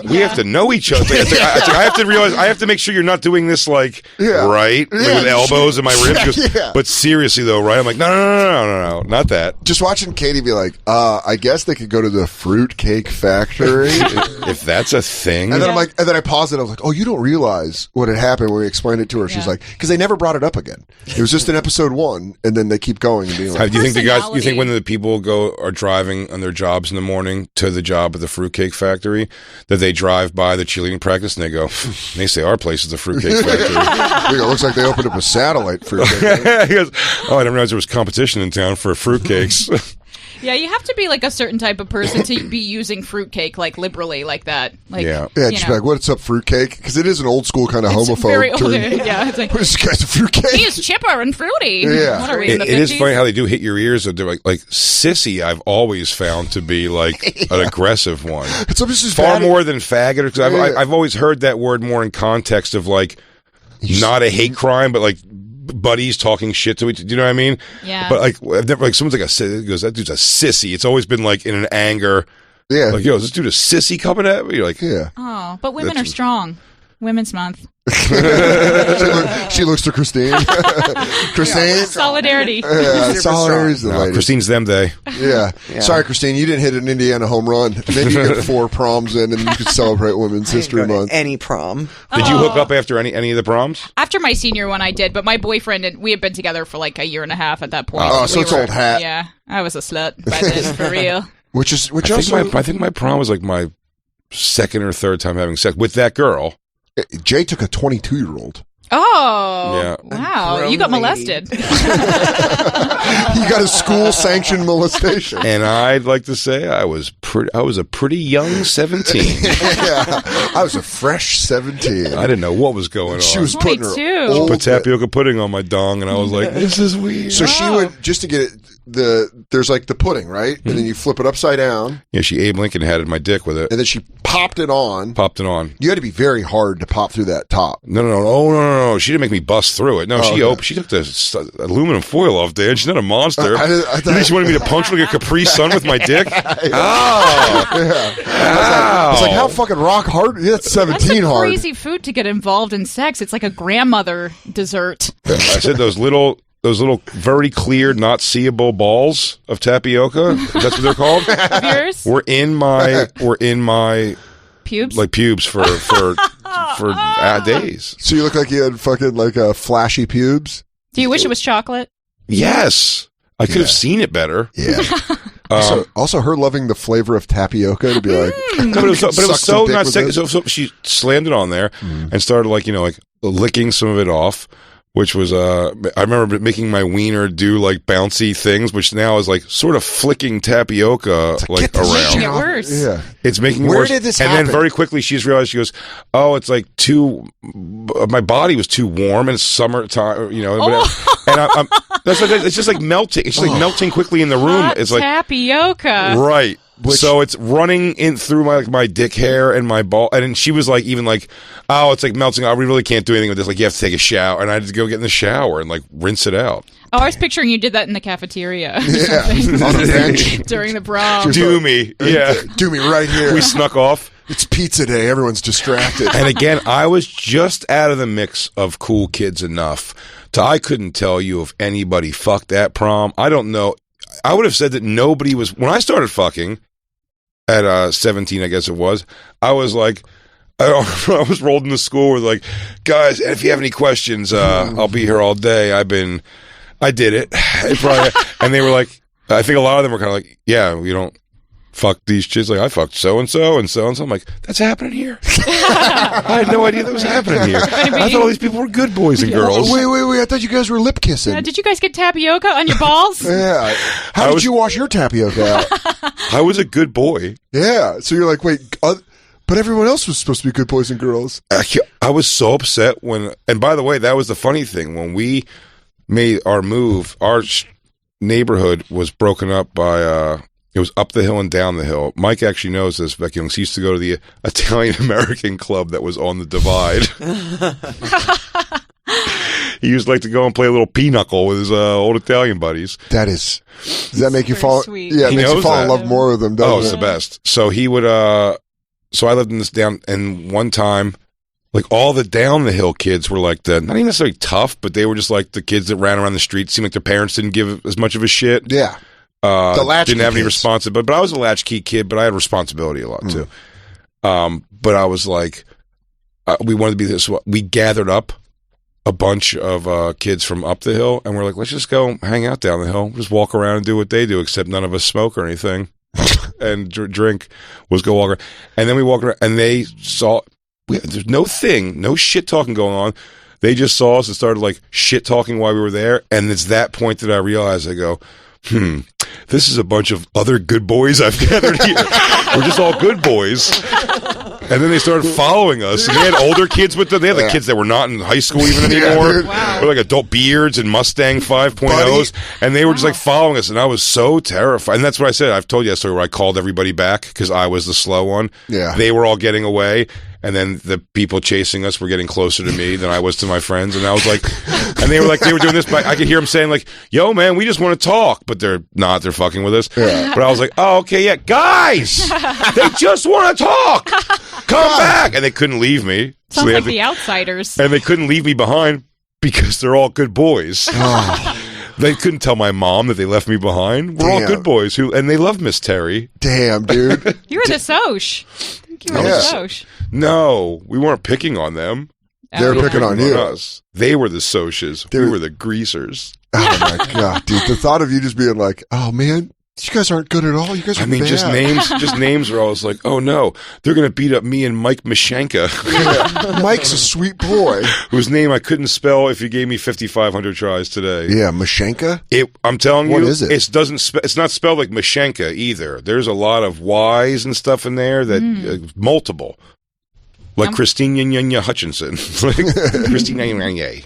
we have to know each other." It's like, I have to realize, I have to make sure you're not doing this right, like, with elbows in my ribs. She goes, but seriously though, right? I'm like, no, not that. Just watching Katie be like, I guess they could go to the fruitcake factory if that's a thing. And then I'm like, and then I paused it. I was like, oh, you don't realize what had happened when we explained it to her. She's like, because they never brought it up again. It was just in episode 1, and then they keep going and being like, do you think the guys? You think when the people are driving on their jobs in the morning to the job at the fruitcake factory, that they drive by the cheerleading practice and they go, they say our place is the fruitcake factory. It looks like they opened up a satellite fruitcake. He goes, oh, I didn't realize there was competition in town for fruitcakes. Yeah, you have to be like a certain type of person to be using fruitcake like liberally like that. Like, just be like, what's up, fruitcake? Because it is an old school kind of homophobe. Very old, term. yeah, it's like, what is this guy's a fruitcake? He's chipper and fruity. Yeah, what are we in the 50s? It is funny how they do hit your ears. They're like sissy. I've always found to be like an aggressive one. It's far more than faggot. Because I've always heard that word more in context of like not a hate crime, but like buddies talking shit to each. Do you know what I mean? Yeah. But like, I've never, like someone's like goes, that dude's a sissy. It's always been like in an anger. Yeah. Like, yo, is this dude a sissy coming at me? You're like, yeah. Oh, but women are strong. Women's Month. she looks to Christine. Christine. Solidarity. Solidarity's the ladies. Christine's them day. Yeah. Sorry, Christine, you didn't hit an Indiana home run. Maybe you get 4 proms in and you could celebrate Women's History Month. Any prom. Did you hook up after any of the proms? After my senior one, I did, but my boyfriend and we had been together for like a year and a half at that point. Oh, so it's old hat. Yeah, I was a slut by then, for real. I think my prom was like my second or third time having sex with that girl. Jay took a 22-year-old. Oh, yeah. Wow. You got molested. You got a school-sanctioned molestation. And I'd like to say I was a pretty young 17. Yeah, I was a fresh 17. I didn't know what was going on. She was putting her she put tapioca pudding on my dong, and I was like, this is weird. So she would, just to get it, there's like the pudding, right? And then you flip it upside down. Yeah, she Abe Lincoln had my dick with it. And then she popped it on. You had to be very hard to pop through that top. No. She didn't make me bust through it. No, she took the aluminum foil off there. She's not a monster. I thought she wanted me to puncture like a Capri Sun with my dick. Oh. Yeah. It's like, how fucking rock hard? Yeah, it's 17 That's hard. crazy food to get involved in sex. It's like a grandmother dessert. I said those little very clear, not seeable balls of tapioca. That's what they're called. Yours? We're in my pubes, like pubes for days. So you look like you had fucking like flashy pubes. Do you wish it was chocolate? Yes, I could have seen it better. Yeah. Also, her loving the flavor of tapioca to be like, but it was so not sexy. So she slammed it on there and started like licking some of it off. Which was, I remember making my wiener do like bouncy things, which now is like sort of flicking tapioca like around. Making it worse. Yeah. It's making it Where worse. did this and happen? then very quickly she goes, oh, it's like my body was too warm and it's summertime, whatever. And it's just like melting. It's just like melting quickly in the room. Hot it's like tapioca. Right. So it's running in through my dick hair and my ball, and she was like, even like, oh, it's like melting. We really can't do anything with this. Like, you have to take a shower, and I had to go get in the shower and like rinse it out. Oh, I was picturing you did that in the cafeteria. Yeah, on the bench during the prom. Do me right here. We snuck off. It's pizza day. Everyone's distracted. And again, I was just out of the mix of cool kids enough I couldn't tell you if anybody fucked that prom. I don't know. I would have said that nobody was, when I started fucking at 17, I guess it was, I was like, I was rolled into school with like, guys, if you have any questions, I'll be here all day. I did it. And they were like, I think a lot of them were kind of like, yeah, we don't fuck these chicks. Like, I fucked so-and-so and so-and-so. I'm like, that's happening here? I had no idea that was happening here. I thought all these people were good boys and girls. Wait. I thought you guys were lip kissing. Did you guys get tapioca on your balls? Yeah. How did you wash your tapioca out? I was a good boy. Yeah. So you're like, wait, but everyone else was supposed to be good boys and girls. I was so upset and by the way, that was the funny thing. When we made our move, our neighborhood was broken up by It was up the hill and down the hill. Mike actually knows this, Becky. He used to go to the Italian-American club that was on the divide. He used to like to go and play a little pinochle with his old Italian buddies. Does that make you fall? Sweet. Yeah, it He makes you knows fall in that. love more with them, doesn't It's the best. So he would, so I lived in this down, and one time, like all the down the hill kids were like not even necessarily tough, but they were just like the kids that ran around the street. Seemed like their parents didn't give as much of a shit. Yeah. The latchkey didn't have any kids. responsibility, but I was a latchkey kid, but I had responsibility a lot too. But I was like, we wanted to be this. We gathered up a bunch of kids from up the hill, and we're like, let's just go hang out down the hill, just walk around and do what they do, except none of us smoke or anything, and drink. Was go walk around, and then we walked around, and they saw. There's no shit talking going on. They just saw us and started like shit talking while we were there, and it's that point that I realized. I go, this is a bunch of other good boys I've gathered here. We're just all good boys. And then they started following us. And they had older kids with them. They had the kids that were not in high school even anymore. Wow. With like adult beards and Mustang 5.0s. And they were just like following us. And I was so terrified. And that's what I said. I've told you that story where I called everybody back because I was the slow one. Yeah. They were all getting away. And then the people chasing us were getting closer to me than I was to my friends. And I was like, and they were doing this, but I could hear them saying like, yo, man, we just want to talk. But they're not, they're fucking with us. Yeah. But I was like, oh, okay, yeah, guys, they just want to talk. Come back. And they couldn't leave me. Sounds like the outsiders. And they couldn't leave me behind because they're all good boys. They couldn't tell my mom that they left me behind. We're all good boys and they love Miss Terry. Damn, dude. You were the Soch. You were the Soch. No, we weren't picking on them. They were picking on you. Us. They were the Soches. We were the greasers. Oh my god, dude! The thought of you just being like, "Oh man, you guys aren't good at all. You guys are bad." just names are always like, "Oh no, they're gonna beat up me and Mike Mashenka." Yeah. Mike's a sweet boy whose name I couldn't spell if you gave me 5,500 tries today. Yeah, Mashenka. I'm telling you, what is it? It's not spelled like Mashenka either. There's a lot of Y's and stuff in there that multiple. Like Christine Yanya Hutchinson. Like Christine Yanya.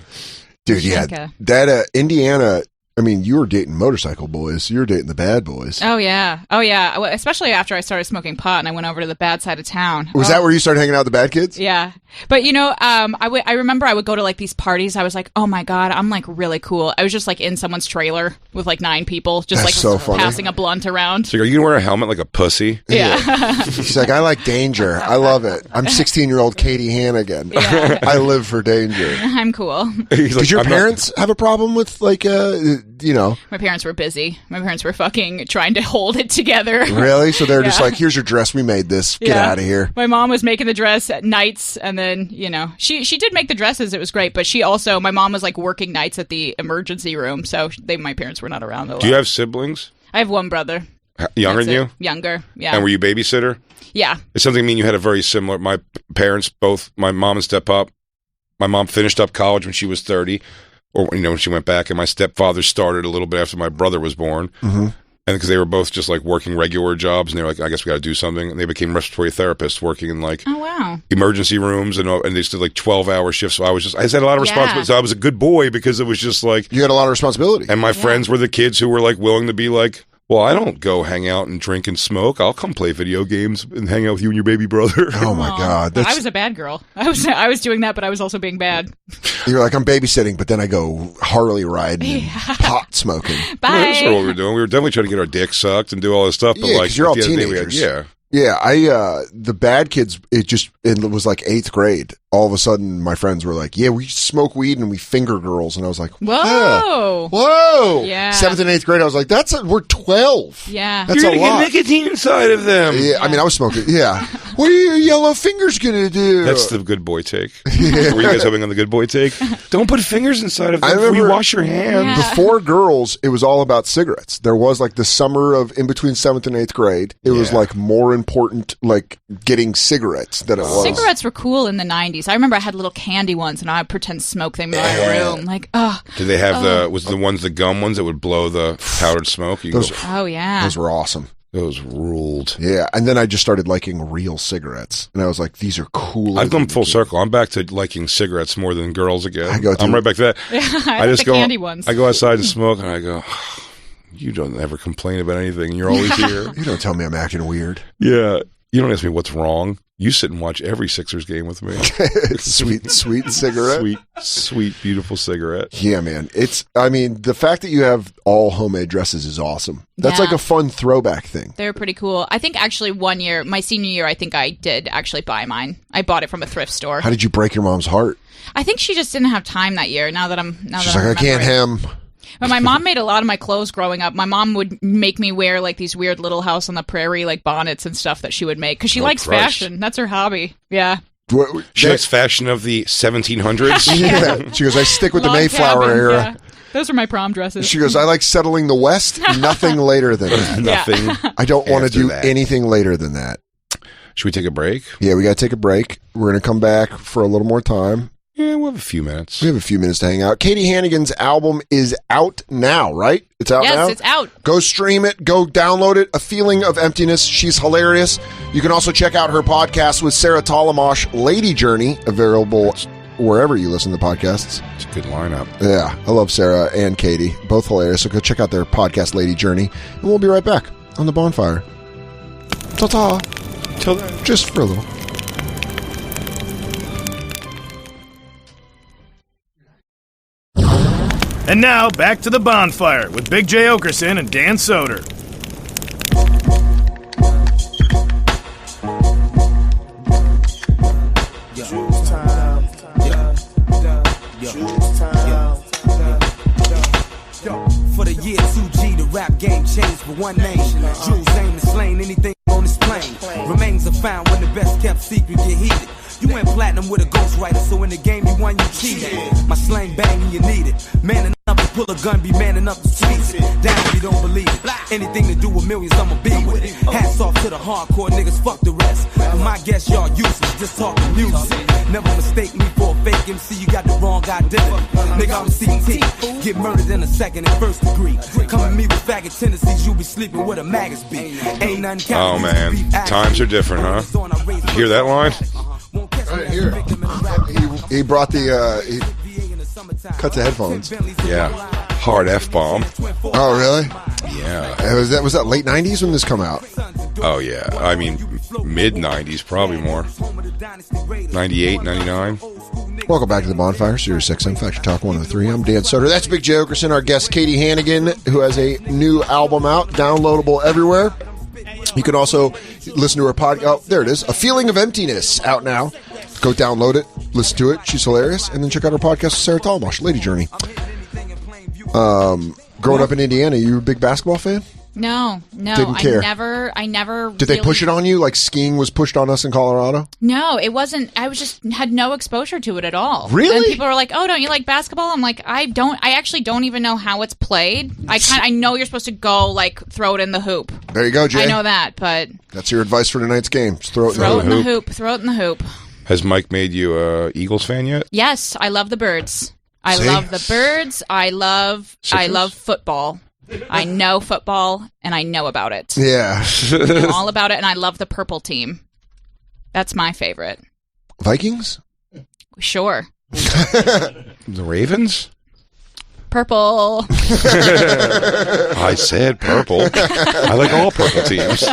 Dude, yeah. That Indiana, I mean, you were dating motorcycle boys. You were dating the bad boys. Oh, yeah. Well, especially after I started smoking pot and I went over to the bad side of town. Was that where you started hanging out with the bad kids? Yeah. But, you know, I remember I would go to, like, these parties. I was like, oh, my God, I'm, like, really cool. I was just, like, in someone's trailer with, like, 9 people. Just, That's like, so passing a blunt around. So are you going to wear a helmet like a pussy? Yeah. She's like, I like danger. I love it. I'm 16-year-old Katie Hannigan. Yeah. I live for danger. I'm cool. Did your parents have a problem with, like, you know? My parents were busy. My parents were fucking trying to hold it together. Really? So they're just like, here's your dress. We made this. Get out of here. My mom was making the dress at nights, and then, you know, she did make the dresses. It was great, but she also, my mom was like working nights at the emergency room, so my parents were not around a lot. Do you have siblings? I have one brother. Younger than you? Younger, yeah. And were you babysitter? Yeah. It's something I mean you had a very similar, my parents, both, my mom and step-up, my mom finished up college when she was 30, or, you know, when she went back, and my stepfather started a little bit after my brother was born. Mm-hmm. And because they were both just like working regular jobs, and they were like, I guess we got to do something. And they became respiratory therapists working in like emergency rooms, and they just did like 12-hour shifts. So I just had a lot of responsibility. So I was a good boy because it was just like. You had a lot of responsibility. And my friends were the kids who were like willing to be like, well, I don't go hang out and drink and smoke. I'll come play video games and hang out with you and your baby brother. Oh my God. I was a bad girl. I was doing that, but I was also being bad. You're like, I'm babysitting, but then I go Harley riding and pot smoking. Bye. Yeah, that's what we were doing. We were definitely trying to get our dick sucked and do all this stuff. But like, you're all teenagers. Yeah, the bad kids, it was like 8th grade. All of a sudden, my friends were like, yeah, we smoke weed and we finger girls. And I was like, whoa. Whoa. Yeah. 7th and 8th grade, I was like, we're 12. Yeah. That's You're a lot. Get nicotine inside of them. Yeah, I mean, I was smoking. Yeah. What are your yellow fingers going to do? That's the good boy take. Were you guys having on the good boy take? Don't put fingers inside of them before you wash your hands. Yeah. Before girls, it was all about cigarettes. There was like the summer of in between 7th and 8th grade. It was like more important, like getting cigarettes than it was. Cigarettes were cool in the 90s. I remember I had little candy ones, and I would pretend to smoke them in my room. Like, Did they have the gum ones that would blow the powdered smoke? Oh, yeah. Those were awesome. Those ruled. Yeah, and then I just started liking real cigarettes, and I was like, "These are cool." I've gone full circle. I'm back to liking cigarettes more than girls again. I'm right back to that. I just go candy ones. I go outside and smoke, and I go, You don't ever complain about anything. You're always here. You don't tell me I'm acting weird. Yeah. You don't ask me what's wrong. You sit and watch every Sixers game with me. Sweet cigarette. Sweet, beautiful cigarette. Yeah, man. The fact that you have all homemade dresses is awesome. That's like a fun throwback thing. They're pretty cool. I think actually one year, my senior year, I think I did actually buy mine. I bought it from a thrift store. How did you break your mom's heart? I think she just didn't have time that year. She's like, I can't hem. But my mom made a lot of my clothes growing up. My mom would make me wear like these weird Little House on the Prairie like bonnets and stuff that she would make because she likes fashion. That's her hobby. Yeah. She likes fashion of the 1700s. Yeah. She goes, I stick with the Mayflower era. Yeah. Those are my prom dresses. She goes, I like settling the West. Nothing later than that. Nothing. I don't want to do anything later than that. Should we take a break? Yeah, we got to take a break. We're going to come back for a little more time. Yeah, we'll have a few minutes. We have a few minutes to hang out. Katie Hannigan's album is out now, right? It's out now? Yes, it's out. Go stream it. Go download it. A Feeling of Emptiness. She's hilarious. You can also check out her podcast with Sarah Talamash, Lady Journey, available wherever you listen to podcasts. It's a good lineup. Yeah, I love Sarah and Katie. Both hilarious. So go check out their podcast, Lady Journey. And we'll be right back on the Bonfire. Ta-ta. Till then. Just for a little. And now, back to the Bonfire with Big J. Okerson and Dan Soder. For the year 2G, the rap game changed for one name. Jules aim to slain anything on this plane. Remains are found when the best kept secret get heated. You went platinum with a ghostwriter, so in the game you won, you cheated. My slang bang and you need it. Man enough to pull a gun, be man enough to squeeze it. Down if you don't believe it. Anything to do with millions, I'ma be with it. Hats off to the hardcore niggas, fuck the rest. For my guess, y'all useless, just talking music. Never mistake me for a fake MC, you got the wrong identity. Nigga, I'm CT. Get murdered in a second in first degree. Come at me with faggot tendencies, you be sleeping with a maggots be. Ain't nothing. Oh man, times are different, huh? You hear that line? Right here. He brought he cut the headphones. Yeah. Hard F-bomb. Oh, really? Yeah. Was that late 90s when this come out? Oh, yeah. I mean, mid-90s, probably more. 98, 99. Welcome back to the Bonfire, Sirius XM Factor Talk 103. I'm Dan Soder. That's Big J. Okerson, our guest Katie Hannigan, who has a new album out, downloadable everywhere. You can also listen to her podcast. Oh, there it is. A Feeling of Emptiness, out now. Go download it, listen to it. She's hilarious. And then check out her podcast with Sarah Talamash, Lady Journey. Growing up in Indiana, you a big basketball fan? No. Didn't care. I never. Did they push it on you like skiing was pushed on us in Colorado? No, it wasn't. I had no exposure to it at all. Really? And people were like, "Oh, don't you like basketball?" I'm like, I don't. I actually don't even know how it's played. I know you're supposed to go like throw it in the hoop. There you go, Jay. I know that, but that's your advice for tonight's game. Just throw it in the hoop. Throw it in the hoop. Has Mike made you a Eagles fan yet? Yes, I love the Birds. I love the Birds. I love football. I know football, and I know about it. Yeah. I know all about it, and I love the purple team. That's my favorite. Vikings? Sure. The Ravens? Purple. I said purple. I like all purple teams.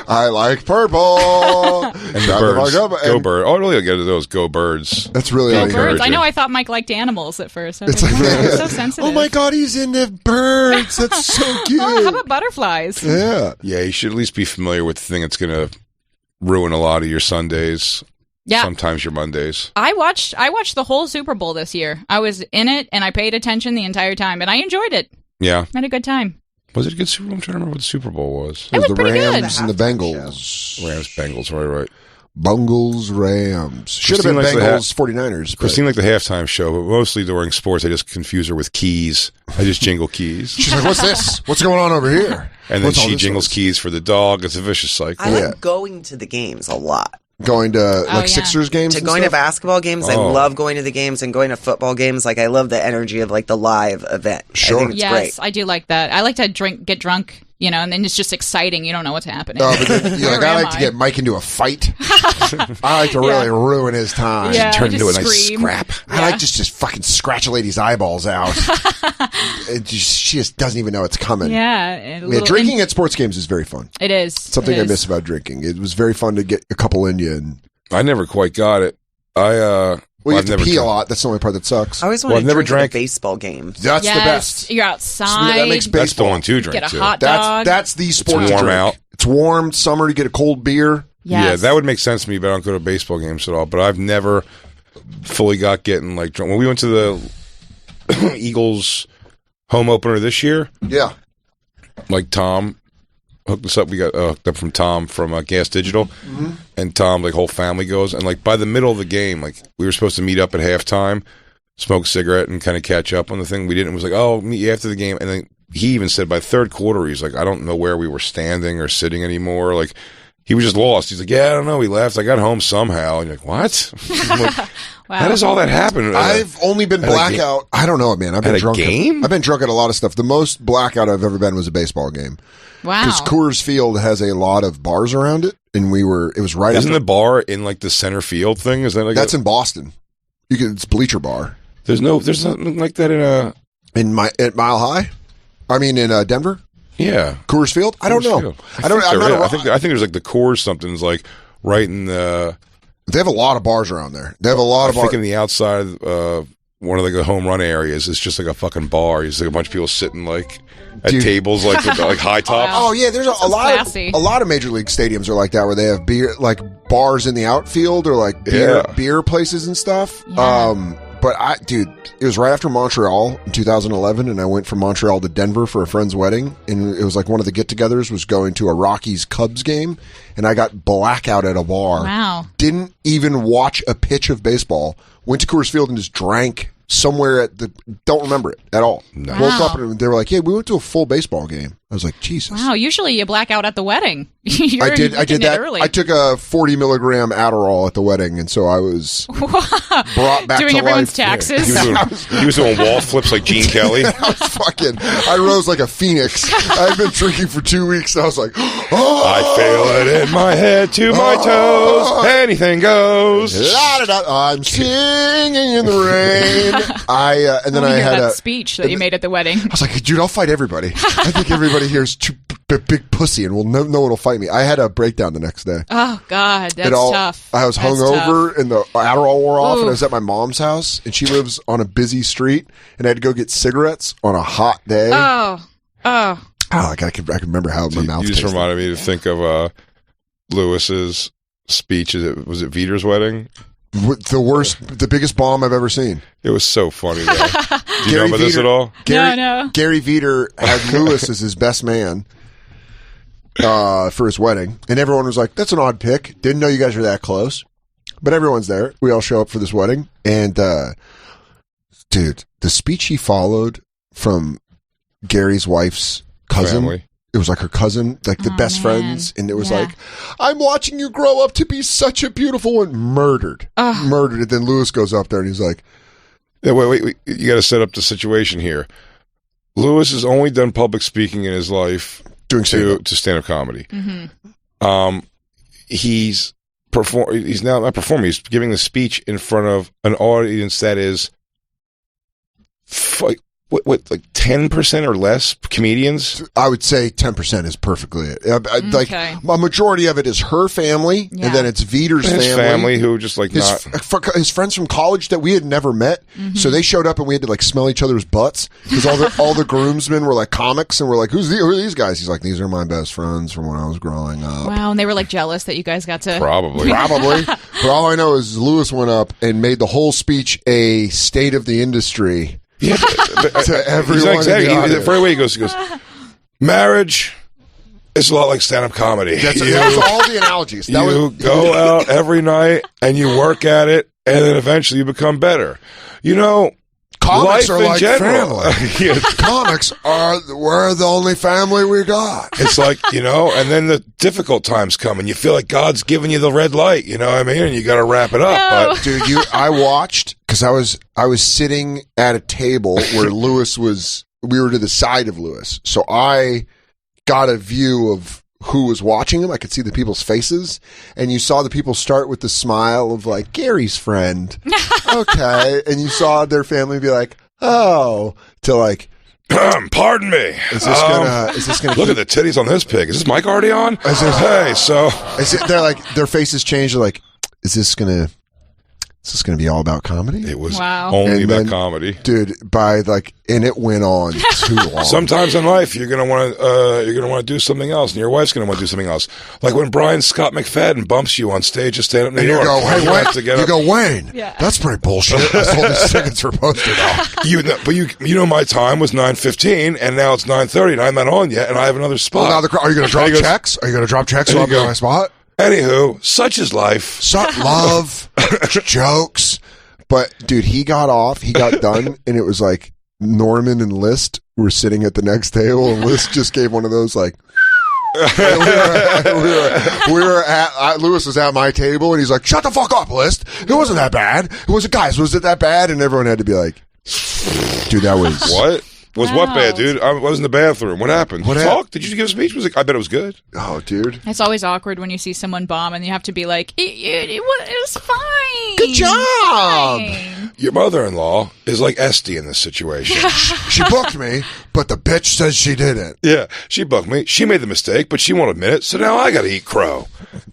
I like purple. And the Birds. Go Birds. Oh, really? I'll get to those. Go Birds. That's really all you Birds. I know I thought Mike liked animals at first. It's like, so sensitive. Oh my God, he's into birds. That's so cute. Oh, how about butterflies? Yeah. Yeah, you should at least be familiar with the thing that's going to ruin a lot of your Sundays. Yeah. Sometimes your Mondays. I watched the whole Super Bowl this year. I was in it, and I paid attention the entire time, and I enjoyed it. Yeah. I had a good time. Was it a good Super Bowl? I'm trying to remember what the Super Bowl was. It was the pretty Rams good. And the Bengals. Rams, Bengals, right. Bungles, Rams. Should have been Bengals, 49ers. Christine liked the halftime show, but mostly during sports, I just confuse her with keys. I just jingle keys. She's like, what's this? What's going on over here? And then she jingles keys for the dog. It's a vicious cycle. I like going to the games a lot. Going to Sixers games? Going to basketball games. I love going to the games and going to football games. Like I love the energy of like the live event. Sure. I think it's great. I do like that. I like to get drunk, and then it's just exciting. You don't know what's happening. Oh, but then, I like to get Mike into a fight. I like to really ruin his time. Yeah, turn into a scream. nice scrap. Yeah. I like just fucking scratch a lady's eyeballs out. She just doesn't even know it's coming. Yeah. Drinking at sports games is very fun. It is. Something I miss about drinking. It was very fun to get a couple in you. And I never quite got it. you have to pee a lot. That's the only part that sucks. I always want to drink at a baseball game. That's the best. You're outside. That makes That's the one to drink. Get a hot dog. That's the sports warm drink. out. It's warm. Summer, you get a cold beer. Yes. Yeah, that would make sense to me, but I don't go to baseball games at all. But I've never fully got getting like drunk. When we went to the Eagles home opener this year, yeah, like Tom hooked us up. We got hooked up from Tom from Gas Digital, and Tom, like whole family goes. And like by the middle of the game, like we were supposed to meet up at halftime, smoke a cigarette, and kind of catch up on the thing. We didn't. It was like, oh, meet you after the game, and then he even said by third quarter, he's like, I don't know where we were standing or sitting anymore, like. He was just lost. He's like, yeah, I don't know. He left. I got home somehow. And you're like, what? Like, wow. How does all that happen? I've only been blackout. I don't know, man. I've been drunk. Game? I've been drunk at a lot of stuff. The most blackout I've ever been was a baseball game. Wow. Because Coors Field has a lot of bars around it, and it was right. Isn't after, the bar in like the center field thing? Is that like that's in Boston? It's Bleacher Bar. There's nothing like that at Mile High. I mean, in Denver. Yeah, Coors Field. I don't know. I think there's like the Coors something's like right in the. They have a lot of bars around there. They have a lot of bars. I think in the outside, one of the home run areas, it's just like a fucking bar. It's like a bunch of people sitting like at tables, like with, like high tops. Oh yeah, there's a lot of major league stadiums are like that where they have beer, like bars in the outfield or like beer places and stuff. Yeah. But it was right after Montreal in 2011, and I went from Montreal to Denver for a friend's wedding, and it was like one of the get-togethers was going to a Rockies-Cubs game, and I got blackout at a bar. Wow. Didn't even watch a pitch of baseball. Went to Coors Field and just drank somewhere don't remember it at all. No. Woke up and they were like, yeah, we went to a full baseball game. I was like, Jesus. Wow, usually you black out at the wedding. I did that. Early. I took a 40 milligram Adderall at the wedding, and so I was brought back doing to everyone's life. taxes. He was doing wall flips like Gene Kelly. I rose like a phoenix. I've been drinking for 2 weeks, and I was like, oh, I feel it in my head to my toes. Anything goes. I'm singing in the rain. And then I had that speech that you made at the wedding. I was like, dude, I'll fight everybody. I think everybody here is too big pussy, and no one will fight me. I had a breakdown the next day. Oh God, that's tough. I was hungover, and the Adderall wore off, and I was at my mom's house, and she lives on a busy street, and I had to go get cigarettes on a hot day. I can remember how my mouth. You just tasted. reminded me to think of Lewis's speech. Was it Viter's wedding? The biggest bomb I've ever seen. It was so funny, though. Do you know about this at all? No. Gary Veter had Lewis as his best man for his wedding, and everyone was like, that's an odd pick. Didn't know you guys were that close. But everyone's there. We all show up for this wedding, and dude, the speech he followed from Gary's wife's cousin. Family. It was like her cousin, like the best friends. And it was like, I'm watching you grow up to be such a beautiful one. Murdered. And then Lewis goes up there and he's like, yeah, wait. You got to set up the situation here. Lewis has only done public speaking in his life doing to stand-up comedy. Mm-hmm. He's now not performing. He's giving the speech in front of an audience that is what, like 10% or less comedians? I would say 10% is perfectly it. Like a majority of it is her family, and then it's Veter's family who just like his friends from college that we had never met. Mm-hmm. So they showed up, and we had to like smell each other's butts because all the groomsmen were like comics, and we're like, who are these guys? He's like, these are my best friends from when I was growing up. Wow, and they were like jealous that you guys got to probably. But all I know is Lewis went up and made the whole speech a state of the industry. Yeah, to everyone. Exactly. The very way he goes, marriage is a lot like stand-up comedy. That was all the analogies. You go out every night and you work at it, and then eventually you become better. You know, comics are like family. Comics we're the only family we got. It's like, and then the difficult times come, and you feel like God's giving you the red light. You know what I mean? And you got to wrap it up. No. But dude, I watched because I was sitting at a table where Lewis was. We were to the side of Lewis, so I got a view of who was watching him. I could see the people's faces, and you saw the people start with the smile of like Gary's friend. Okay. And you saw their family be like, oh, to like, pardon me. Is this gonna look at the titties on this pig. Is this mic already on? Hey, so they're like, their faces changed. They're like, is this gonna be all about comedy? It was only about comedy, dude. And it went on too long. Sometimes in life, you're gonna want to do something else, and your wife's gonna want to do something else. Like when Brian Scott McFadden bumps you on stage at Stand Up New York. You go, hey, Wayne. You go, Wayne. Yeah. That's pretty bullshit. That's all these tickets were posted on. But you know, my time was 9:15, and now it's 9:30, and I'm not on yet, and I have another spot. Well, now are you gonna drop checks? Are you gonna drop checks? So I'll be on my spot. Anywho, such is life. Love, jokes. But, dude, he got done, and it was like Norman and List were sitting at the next table, and List just gave one of those, like, Lewis was at my table, and he's like, shut the fuck up, List. It wasn't that bad. Was it that bad? And everyone had to be like, dude, that was... What? What bad, dude? I was in the bathroom. What happened? Did you give a speech? I bet it was good. Oh, dude. It's always awkward when you see someone bomb and you have to be like, it was fine. Good job. Your mother-in-law is like Esty in this situation. She booked me, but the bitch says she didn't. Yeah, she booked me. She made the mistake, but she won't admit it, so now I gotta eat crow.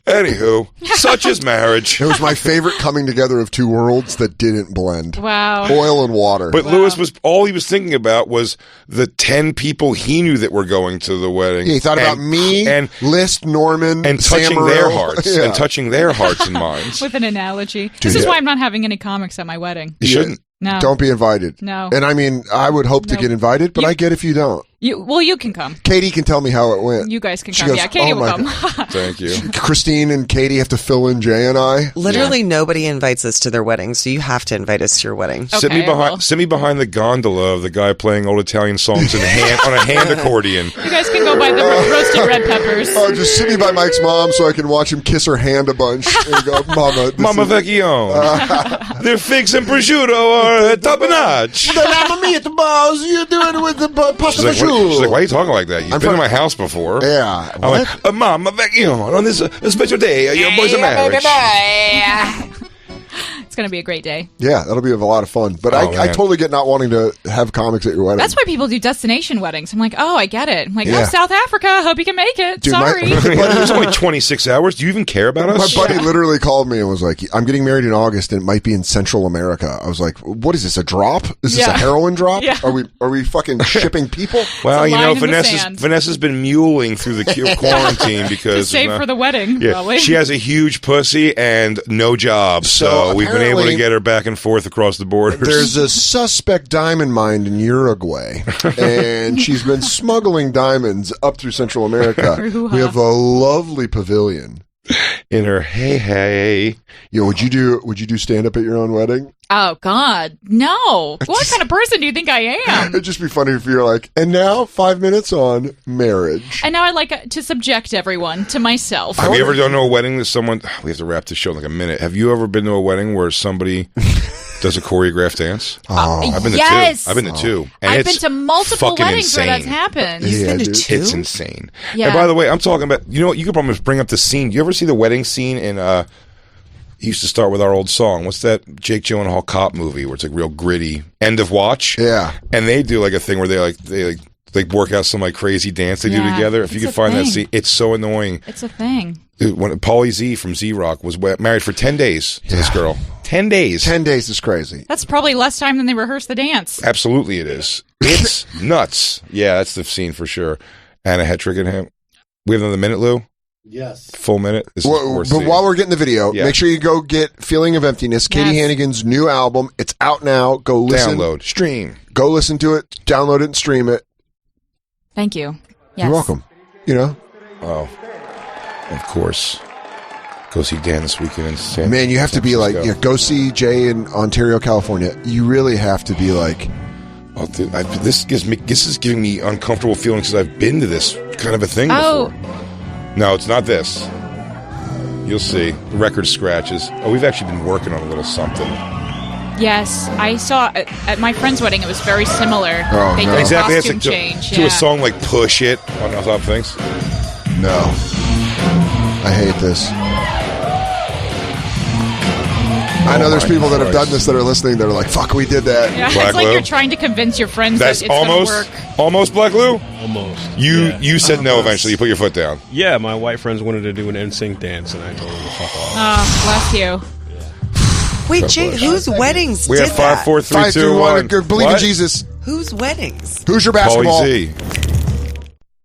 Anywho, such is marriage. It was my favorite coming together of two worlds that didn't blend. Wow. Oil and water. But Lewis all he was thinking about was the 10 people he knew that were going to the wedding. Yeah, he thought about me, and List, Norman, and touching their hearts. Yeah. And touching their hearts and minds. With an analogy. This is why I'm not having any comics at my wedding. You shouldn't. No. Don't be invited. No. And I mean, I would hope to get invited, but I get if you don't. You can come. Katie can tell me how it went. You guys can come. Goes, Katie will come. Thank you. Christine and Katie have to fill in Jay and I. Literally nobody invites us to their wedding, so you have to invite us to your wedding. Okay, sit me behind the gondola of the guy playing old Italian songs on a hand accordion. You guys can go buy the roasted red peppers. Oh, just sit me by Mike's mom so I can watch him kiss her hand a bunch and go, Mama Vecchione. Their figs and prosciutto are top notch. The Mamma Mia, the balls, you're doing it with the pasta prosciutto. She's like, why are you talking like that? You've been in my house before. Yeah. I'm like, Mama Vecchione, on this special day, your boys are marriage. It's going to be a great day. Yeah, that'll be a lot of fun. But I totally get not wanting to have comics at your wedding. That's why people do destination weddings. I'm like, oh, I get it. I'm like, South Africa. Hope you can make it. Dude, sorry. It's only 26 hours. Do you even care about us? My buddy literally called me and was like, I'm getting married in August and it might be in Central America. I was like, what is this, a drop? Is this a heroin drop? Yeah. Are we fucking shipping people? Well, you know, Vanessa's been muling through the quarantine because... Save for the wedding, probably. She has a huge pussy and no job, so we've been able to get her back and forth across the borders. There's a suspect diamond mine in Uruguay, and she's been smuggling diamonds up through Central America. We have a lovely pavilion. In her hey. Yo, would you do stand up at your own wedding? Oh God, no! What kind of person do you think I am? It'd just be funny if you're like, and now 5 minutes on marriage. And now I like to subject everyone to myself. Have you ever done a wedding that someone? We have to wrap this show in like a minute. Have you ever been to a wedding where somebody does a choreographed dance? I've been to two. I've been to two. And I've been to multiple weddings insane. where that's happened. You've been to two? It's insane. Yeah. And by the way, I'm talking about, you know what, you could probably bring up the scene. You ever see the wedding scene in, it used to start with our old song. What's that Jake Gyllenhaal cop movie where it's like real gritty? End of Watch? Yeah. And they do like a thing where they work out some like crazy dance they do together. If you could find that scene, it's so annoying. It's a thing. When Pauly Z from Z-Rock was married for 10 days to this girl. 10 days. 10 days is crazy. That's probably less time than they rehearsed the dance. Absolutely it is. It's nuts. Yeah, that's the scene for sure. Anna Hetrick and him. We have another minute, Lou? Yes. Full minute. But while we're getting the video, make sure you go get Feeling of Emptiness, Katie Hannigan's new album. It's out now. Go listen. Download. Stream. Go listen to it. Download it and stream it. Thank you. Yes. You're welcome. You know? Oh. Of course. Go see Dan this weekend in San Man, you have San to be Francisco. like, go see Jay in Ontario, California. You really have to be like... Oh, dude, this is giving me uncomfortable feelings because I've been to this kind of a thing before. No, it's not this. You'll see. Record scratches. Oh, we've actually been working on a little something. Yes, I saw at my friend's wedding. It was very similar. Oh, they no. did Exactly. It's costume like change to a song like "Push It" on top of things. No, I hate this. I know there's people that have done this that are listening that are like, "Fuck, we did that." Yeah, Black it's like Lou? you're trying to convince your friends That's that it's going to work. almost Black Lou. Almost. You said no eventually. You put your foot down. Yeah, my white friends wanted to do an NSYNC dance, and I told them to fuck off. Oh, bless you. Wait, Jay, whose weddings We did have 5, that? 4, 3, 2, 1. Believe in Jesus. Whose weddings? Who's your basketball? Pauly Z.